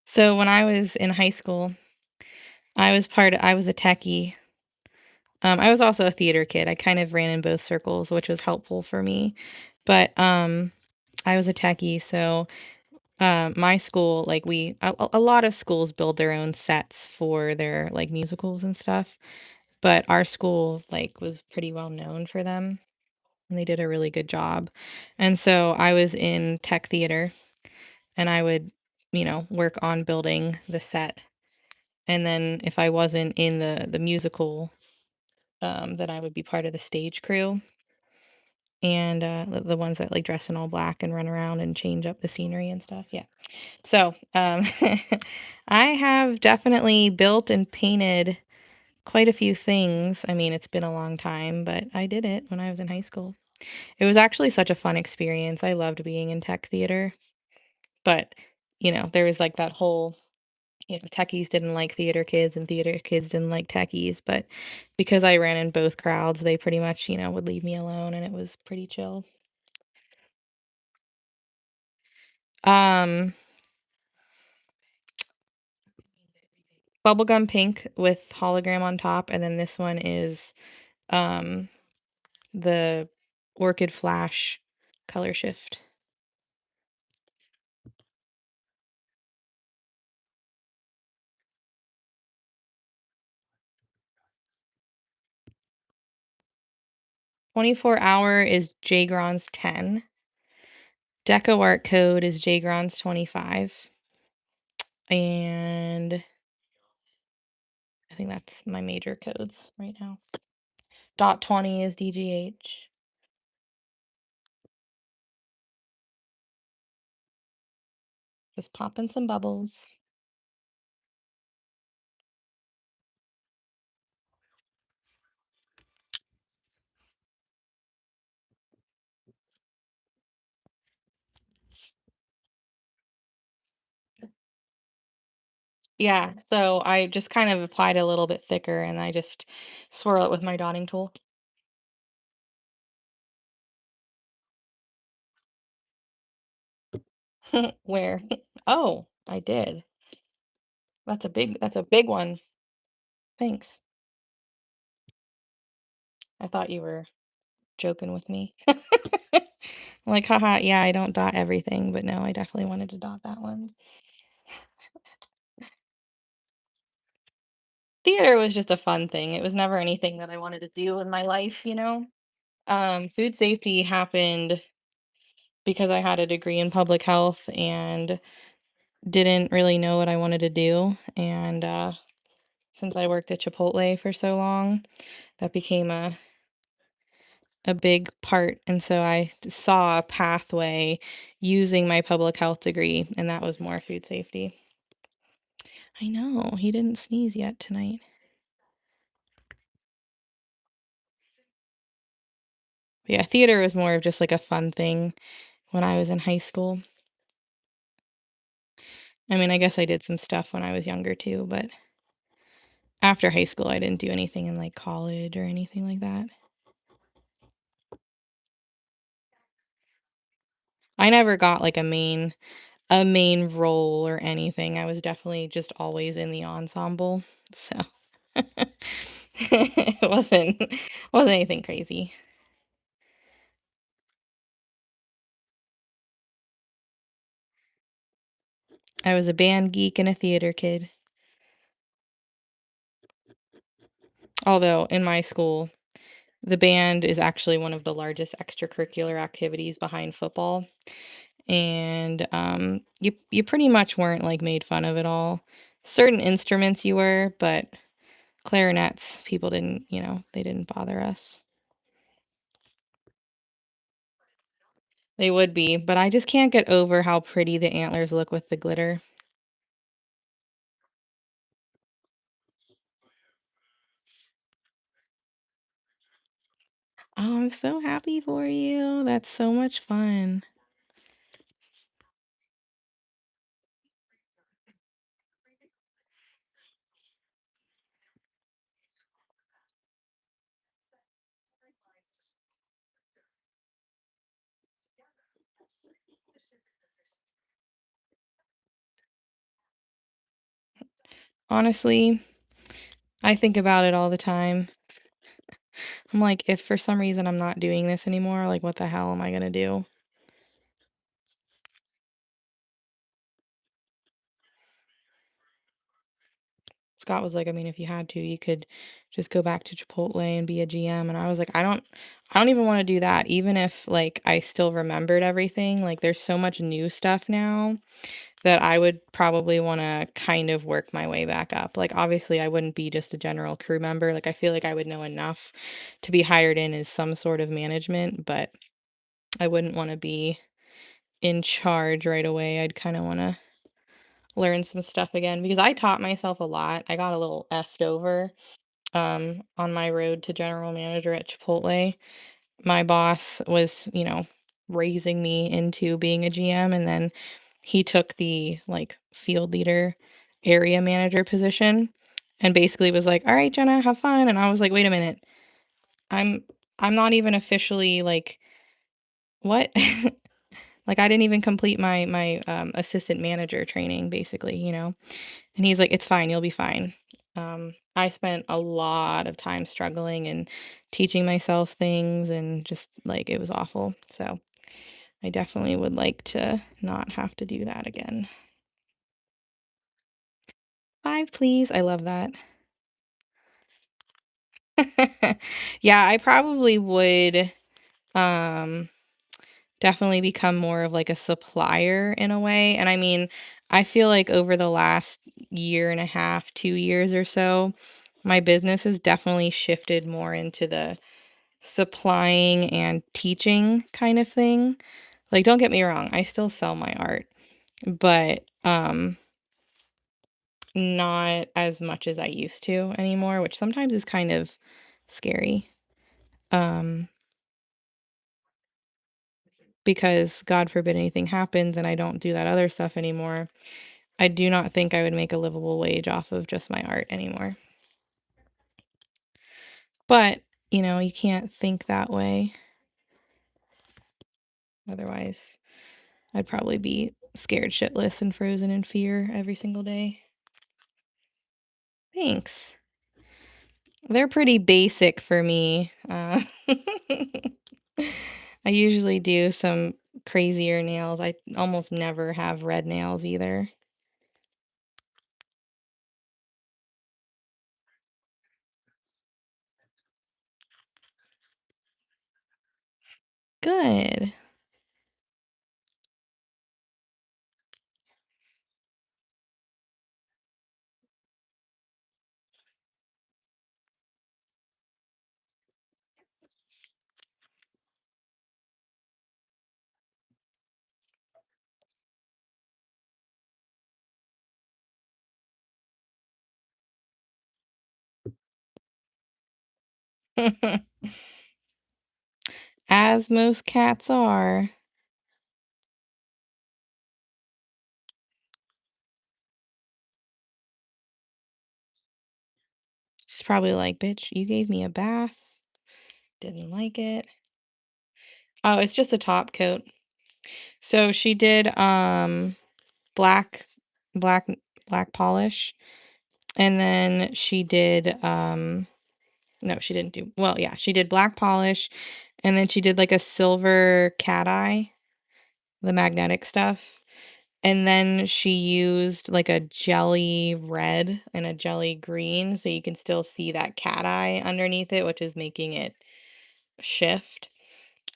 So when I was in high school, I was a techie. I was also a theater kid. I kind of ran in both circles, which was helpful for me. But I was a techie, so my school, like a lot of schools build their own sets for their like musicals and stuff. But our school like was pretty well known for them, and they did a really good job. And so I was in tech theater, and I would, work on building the set. And then if I wasn't in the musical, then I would be part of the stage crew and the ones that like dress in all black and run around and change up the scenery and stuff. Yeah. So I have definitely built and painted quite a few things. I mean, it's been a long time, but I did it when I was in high school. It was actually such a fun experience. I loved being in tech theater, but there was like that whole, techies didn't like theater kids and theater kids didn't like techies, but because I ran in both crowds, they pretty much, would leave me alone and it was pretty chill. Um, Bubblegum pink with hologram on top, and then this one is um the orchid flash color shift. 24-hour is JGrondz 10. Deco art code is JGrondz 25. And I think that's my major codes right now. Dot 20 is DGH. Just popping some bubbles. Yeah, so I just kind of applied a little bit thicker and I just swirl it with my dotting tool. Where? Oh, I did. That's a big one. Thanks. I thought you were joking with me. I'm like, haha, yeah, I don't dot everything, but no, I definitely wanted to dot that one. Theater was just a fun thing. It was never anything that I wanted to do in my life. Food safety happened because I had a degree in public health and didn't really know what I wanted to do. And since I worked at Chipotle for so long, that became a big part. And so I saw a pathway using my public health degree, and that was more food safety. I know, he didn't sneeze yet tonight. But yeah, theater was more of just like a fun thing when I was in high school. I mean, I guess I did some stuff when I was younger too, but after high school, I didn't do anything in like college or anything like that. I never got like a main role or anything. I was definitely just always in the ensemble. So it wasn't anything crazy. I was a band geek and a theater kid. Although in my school, the band is actually one of the largest extracurricular activities behind football. And you pretty much weren't like made fun of at all. Certain instruments you were, but clarinets, people didn't, they didn't bother us. They would be, but I just can't get over how pretty the antlers look with the glitter. Oh, I'm so happy for you. That's so much fun. Honestly, I think about it all the time. I'm like, if for some reason I'm not doing this anymore, like, what the hell am I gonna do? Scott was like, I mean, if you had to, you could just go back to Chipotle and be a GM. And I was like, I don't even want to do that. Even if like I still remembered everything, like there's so much new stuff now that I would probably want to kind of work my way back up. Like obviously I wouldn't be just a general crew member. Like I feel like I would know enough to be hired in as some sort of management, but I wouldn't want to be in charge right away. I'd kind of want to learn some stuff again because I taught myself a lot. I got a little effed over on my road to general manager at Chipotle. My boss was, raising me into being a GM, and then he took the like field leader area manager position and basically was like, "All right, Jenna, have fun." And I was like, "Wait a minute. I'm I'm not even officially like what?" Like I didn't even complete my assistant manager training basically. And he's like, "It's fine, you'll be fine." I spent a lot of time struggling and teaching myself things and just like it was awful. So I definitely would like to not have to do that again. 5, please. I love that. Yeah, I probably would um definitely become more of like a supplier in a way. And I mean, I feel like over the last year and a half, 2 years or so, my business has definitely shifted more into the supplying and teaching kind of thing. Like, don't get me wrong, I still sell my art, but not as much as I used to anymore, which sometimes is kind of scary. Um, because God forbid anything happens and I don't do that other stuff anymore, I do not think I would make a livable wage off of just my art anymore. But, you can't think that way. Otherwise, I'd probably be scared shitless and frozen in fear every single day. Thanks. They're pretty basic for me. I usually do some crazier nails. I almost never have red nails either. Good. As most cats are. She's probably like, bitch, you gave me a bath. Didn't like it. Oh, it's just a top coat. So she did black black black polish, and then she did no, she didn't do, well, yeah, she did black polish, and then she did like a silver cat eye, the magnetic stuff. And then she used like a jelly red and a jelly green, so you can still see that cat eye underneath it, which is making it shift.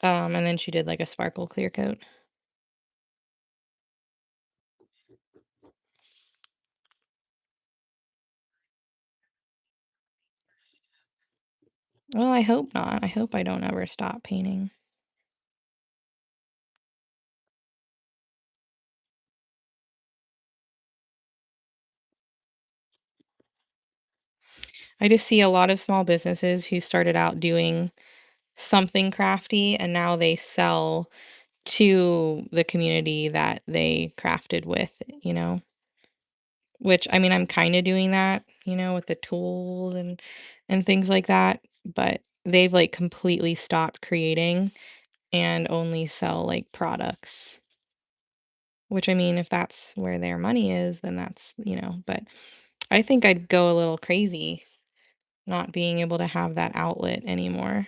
And then she did like a sparkle clear coat. Well, I hope not. I hope I don't ever stop painting. I just see a lot of small businesses who started out doing something crafty and now they sell to the community that they crafted with. Which I mean, I'm kind of doing that, with the tools and things like that, but they've like completely stopped creating and only sell like products. which I mean, if that's where their money is, then that's, but I think I'd go a little crazy not being able to have that outlet anymore.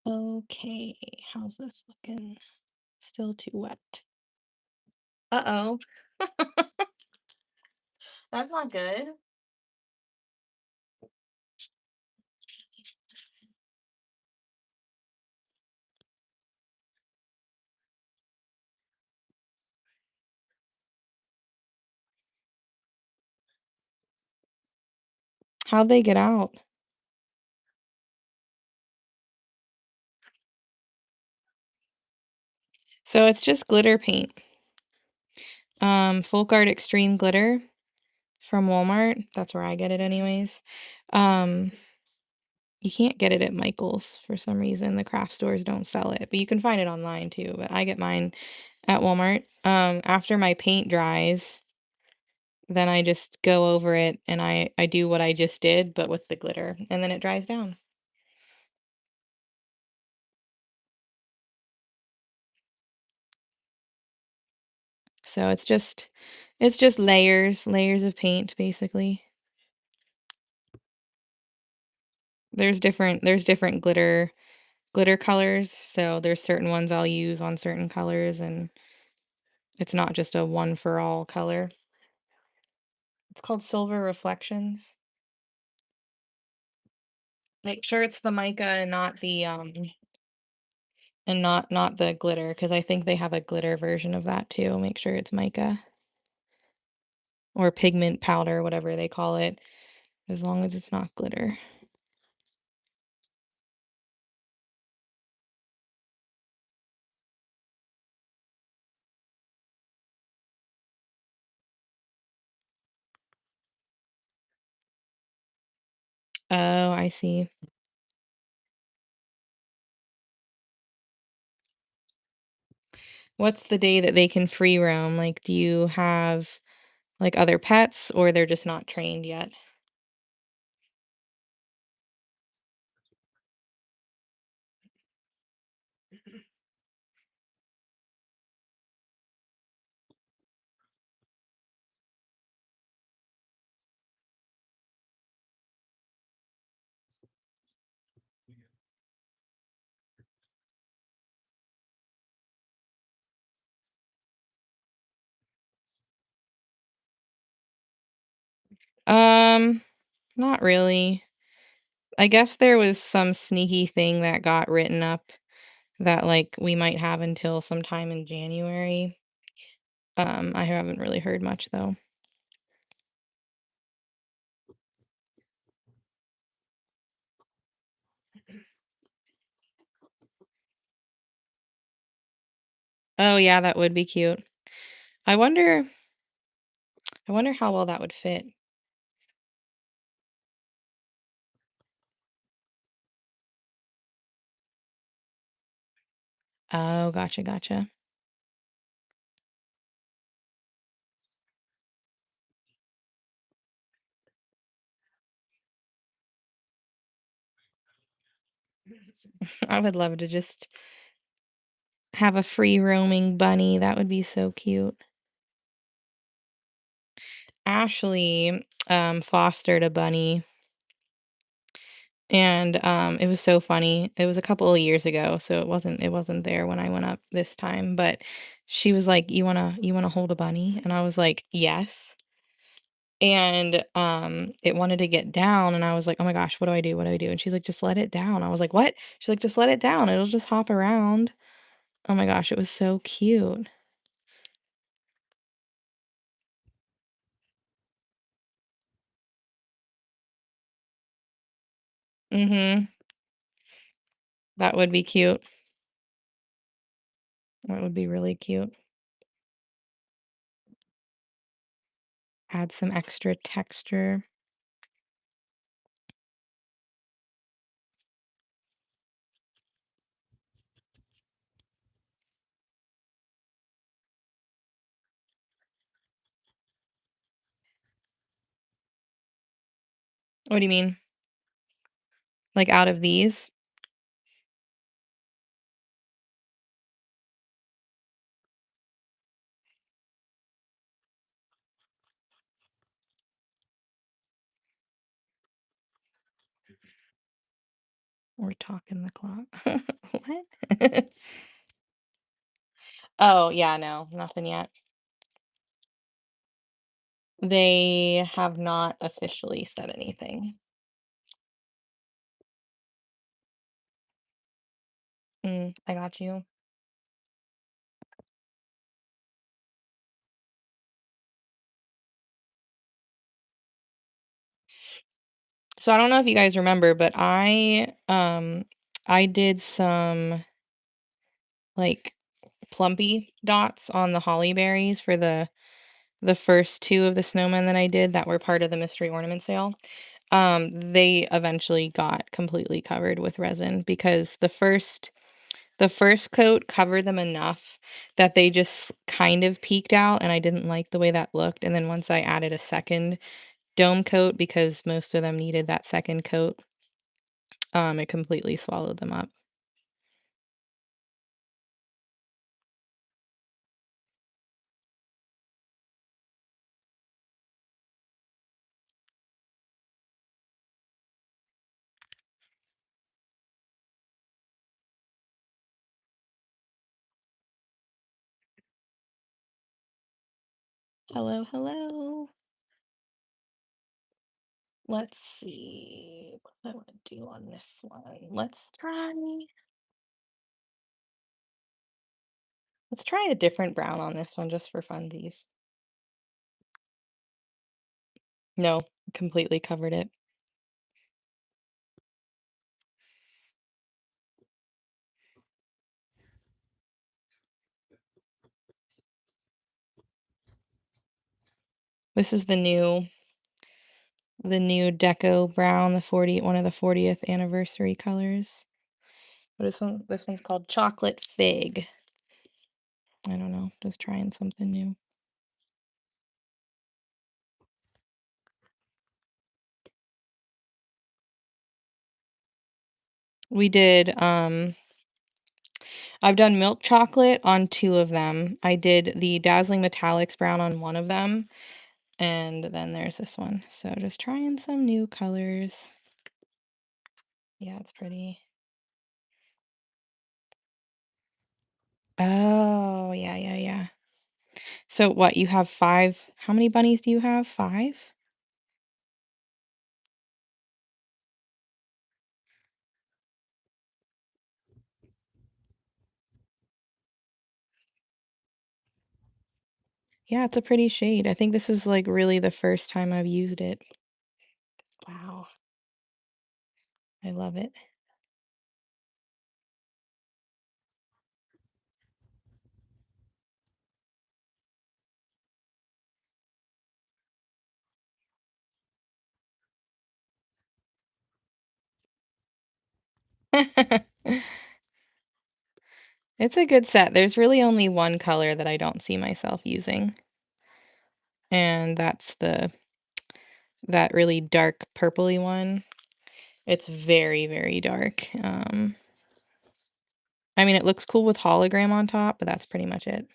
Okay, how's this looking? Still too wet. Uh-oh. That's not good. How'd they get out? So it's just glitter paint. Folk Art Extreme Glitter from Walmart. That's where I get it anyways. Um, you can't get it at Michael's for some reason. The craft stores don't sell it, but you can find it online too. But I get mine at Walmart. After my paint dries, then I just go over it and I do what I just did, but with the glitter, and then it dries down. So it's just layers of paint basically. There's different glitter colors, so there's certain ones I'll use on certain colors, and it's not just a one for all color. It's called Silver Reflections. Make sure it's the mica and not the and not the glitter, because I think they have a glitter version of that too. Make sure it's mica or pigment powder, whatever they call it, as long as it's not glitter. Oh, I see. What's the day that they can free roam? Like, do you have like other pets, or they're just not trained yet? Um, Not really. I guess there was some sneaky thing that got written up that like we might have until sometime in January. I haven't really heard much though. Oh yeah, that would be cute. I wonder I wonder how well that would fit. Oh, gotcha, gotcha. I would love to just have a free roaming bunny. That would be so cute. Ashley fostered a bunny, and it was so funny. It was a couple of years ago, so it wasn't there when I went up this time, but she was like, "You wanna hold a bunny?" And I was like, "Yes." And it wanted to get down, and I was like, "Oh my gosh, what do I do? What do I do?" And she's like, "Just let it down." I was like, "What?" She's like, "Just let it down. It'll just hop around." Oh my gosh, it was so cute. Mhm. That would be cute. That would be really cute. add some extra texture. What do you mean? Like out of these? We're talking the clock. What? Oh, yeah, no, nothing yet. They have not officially said anything. I got you. So I don't know if you guys remember, but I did some like plumpy dots on the holly berries for the first two of the snowmen that I did that were part of the mystery ornament sale. They eventually got completely covered with resin because the first coat covered them enough that they just kind of peeked out, and I didn't like the way that looked. And then once I added a second dome coat, because most of them needed that second coat, it completely swallowed them up. Hello, hello. Let's see what I want to do on this one. Let's try a different brown on this one just for funsies. No, completely covered it. This is the new deco brown, one of the 40th anniversary colors. This one's called chocolate fig. I don't know, just trying something new. We did I've done milk chocolate on two of them. I did the dazzling metallics brown on one of them, and then there's this one. So just trying some new colors. Yeah, it's pretty. Oh, yeah, yeah, yeah. So what, you have five? How many bunnies do you have? Five? Yeah, it's a pretty shade. I think this is like really the first time I've used it. Wow, I love it. It's a good set. There's really only one color that I don't see myself using, and that's that really dark purpley one. It's very, very dark. I mean, it looks cool with hologram on top, but that's pretty much it.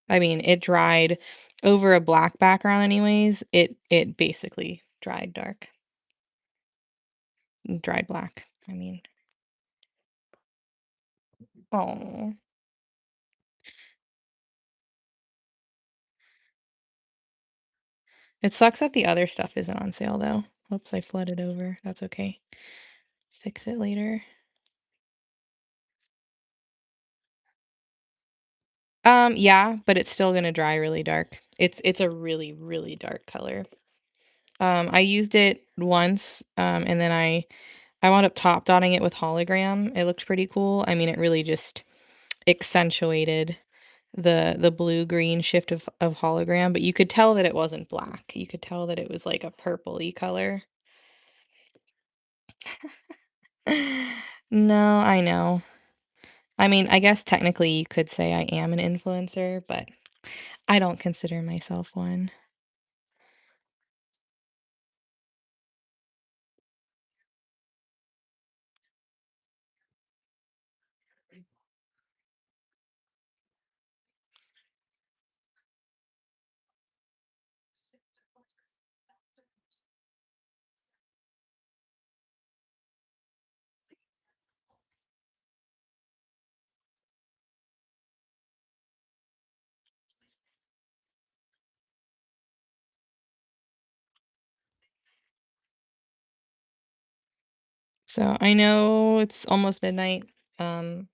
I mean, it dried over a black background anyways. It basically dried dark. Dried black, I mean. Oh. It sucks that the other stuff isn't on sale though. Whoops, I flooded over. That's okay. Fix it later. Yeah, but it's still gonna dry really dark. It's a really, really dark color. I used it once, and then I wound up top dotting it with hologram. It looked pretty cool. I mean, it really just accentuated the blue-green shift of hologram, but you could tell that it wasn't black. You could tell that it was like a purpley color. No, I know. I mean, I guess technically you could say I am an influencer, but I don't consider myself one. So I know it's almost midnight. Um,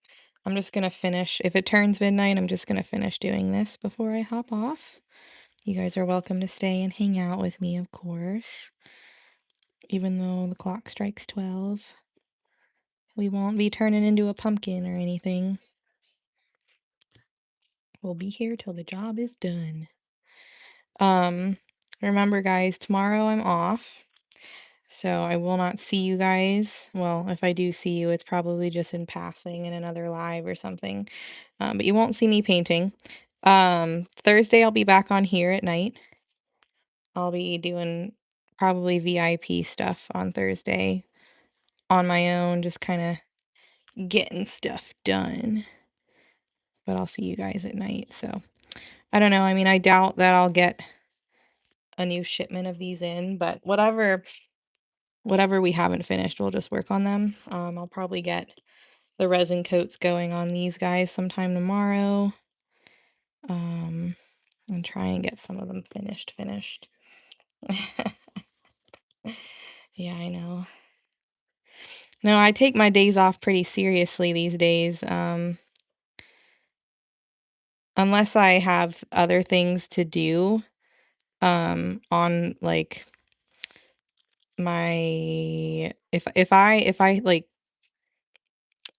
I'm just gonna finish. If it turns midnight, I'm just gonna finish doing this before I hop off. You guys are welcome to stay and hang out with me, of course. Even though the clock strikes 12, we won't be turning into a pumpkin or anything. We'll be here till the job is done. Um, remember, guys, tomorrow I'm off. So I will not see you guys. Well, if I do see you, it's probably just in passing in another live or something. But you won't see me painting. Thursday I'll be back on here at night. I'll be doing probably VIP stuff on Thursday on my own, just kind of getting stuff done. But I'll see you guys at night. So I don't know. I mean, I doubt that I'll get a new shipment of these in, but whatever we haven't finished, we'll just work on them. I'll probably get the resin coats going on these guys sometime tomorrow. And try and get some of them finished. Yeah, I know. No, I take my days off pretty seriously these days. Unless I have other things to do, on like my if I like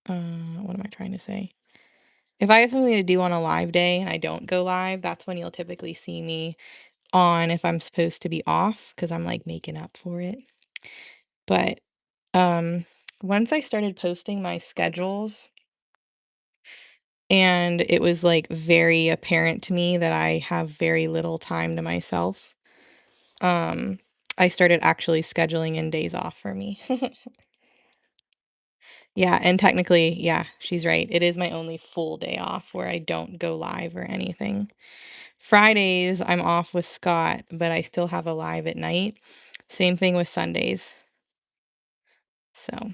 what am I trying to say? If I have something to do on a live day and I don't go live, that's when you'll typically see me on if I'm supposed to be off because I'm like making up for it. But once I started posting my schedules and it was like very apparent to me that I have very little time to myself, um I started actually scheduling in days off for me. Yeah, and technically, yeah, she's right. It is my only full day off where I don't go live or anything. Fridays, I'm off with Scott, but I still have a live at night. Same thing with Sundays. So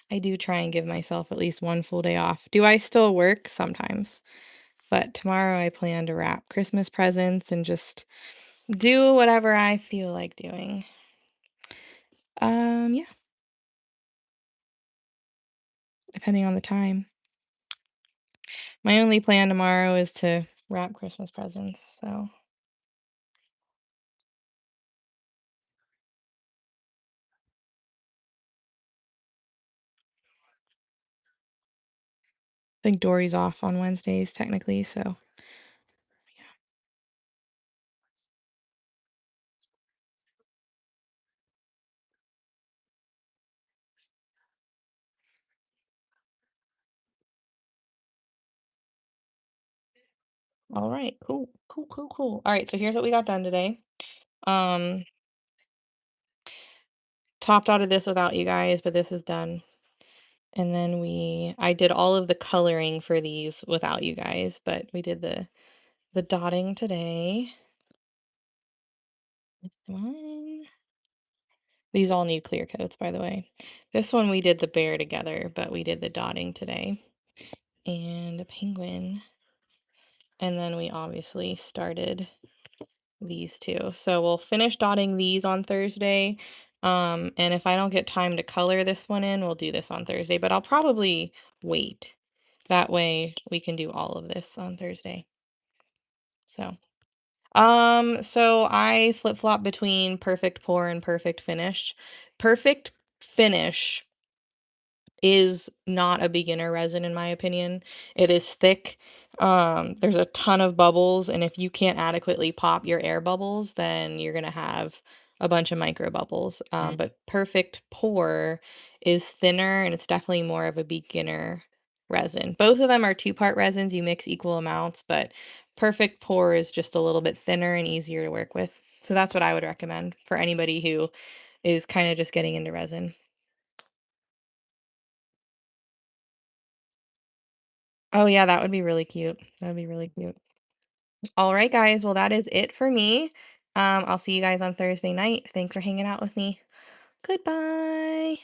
I do try and give myself at least one full day off. Do I still work? Sometimes. But tomorrow I plan to wrap Christmas presents and just do whatever I feel like doing. Yeah, depending on the time. My only plan tomorrow is to wrap Christmas presents, so I think Dory's off on Wednesdays technically, so all right, cool. All right, so here's what we got done today. Um, topped out of this without you guys, but this is done. And then I did all of the coloring for these without you guys, but we did the dotting today. This one. These all need clear coats, by the way. This one we did the bear together, but we did the dotting today. And a penguin. And then we obviously started these two. So we'll finish dotting these on Thursday. And if I don't get time to color this one in, we'll do this on Thursday, but I'll probably wait. That way we can do all of this on Thursday. So I flip-flop between perfect pour and perfect finish. Perfect finish is not a beginner resin in my opinion. It is thick. There's a ton of bubbles, and if you can't adequately pop your air bubbles, then you're gonna have a bunch of micro bubbles. But perfect pour is thinner and it's definitely more of a beginner resin. Both of them are two-part resins, you mix equal amounts, but perfect pour is just a little bit thinner and easier to work with. So that's what I would recommend for anybody who is kind of just getting into resin. Oh, yeah, that would be really cute. That would be really cute. All right, guys. Well, that is it for me. I'll see you guys on Thursday night. Thanks for hanging out with me. Goodbye.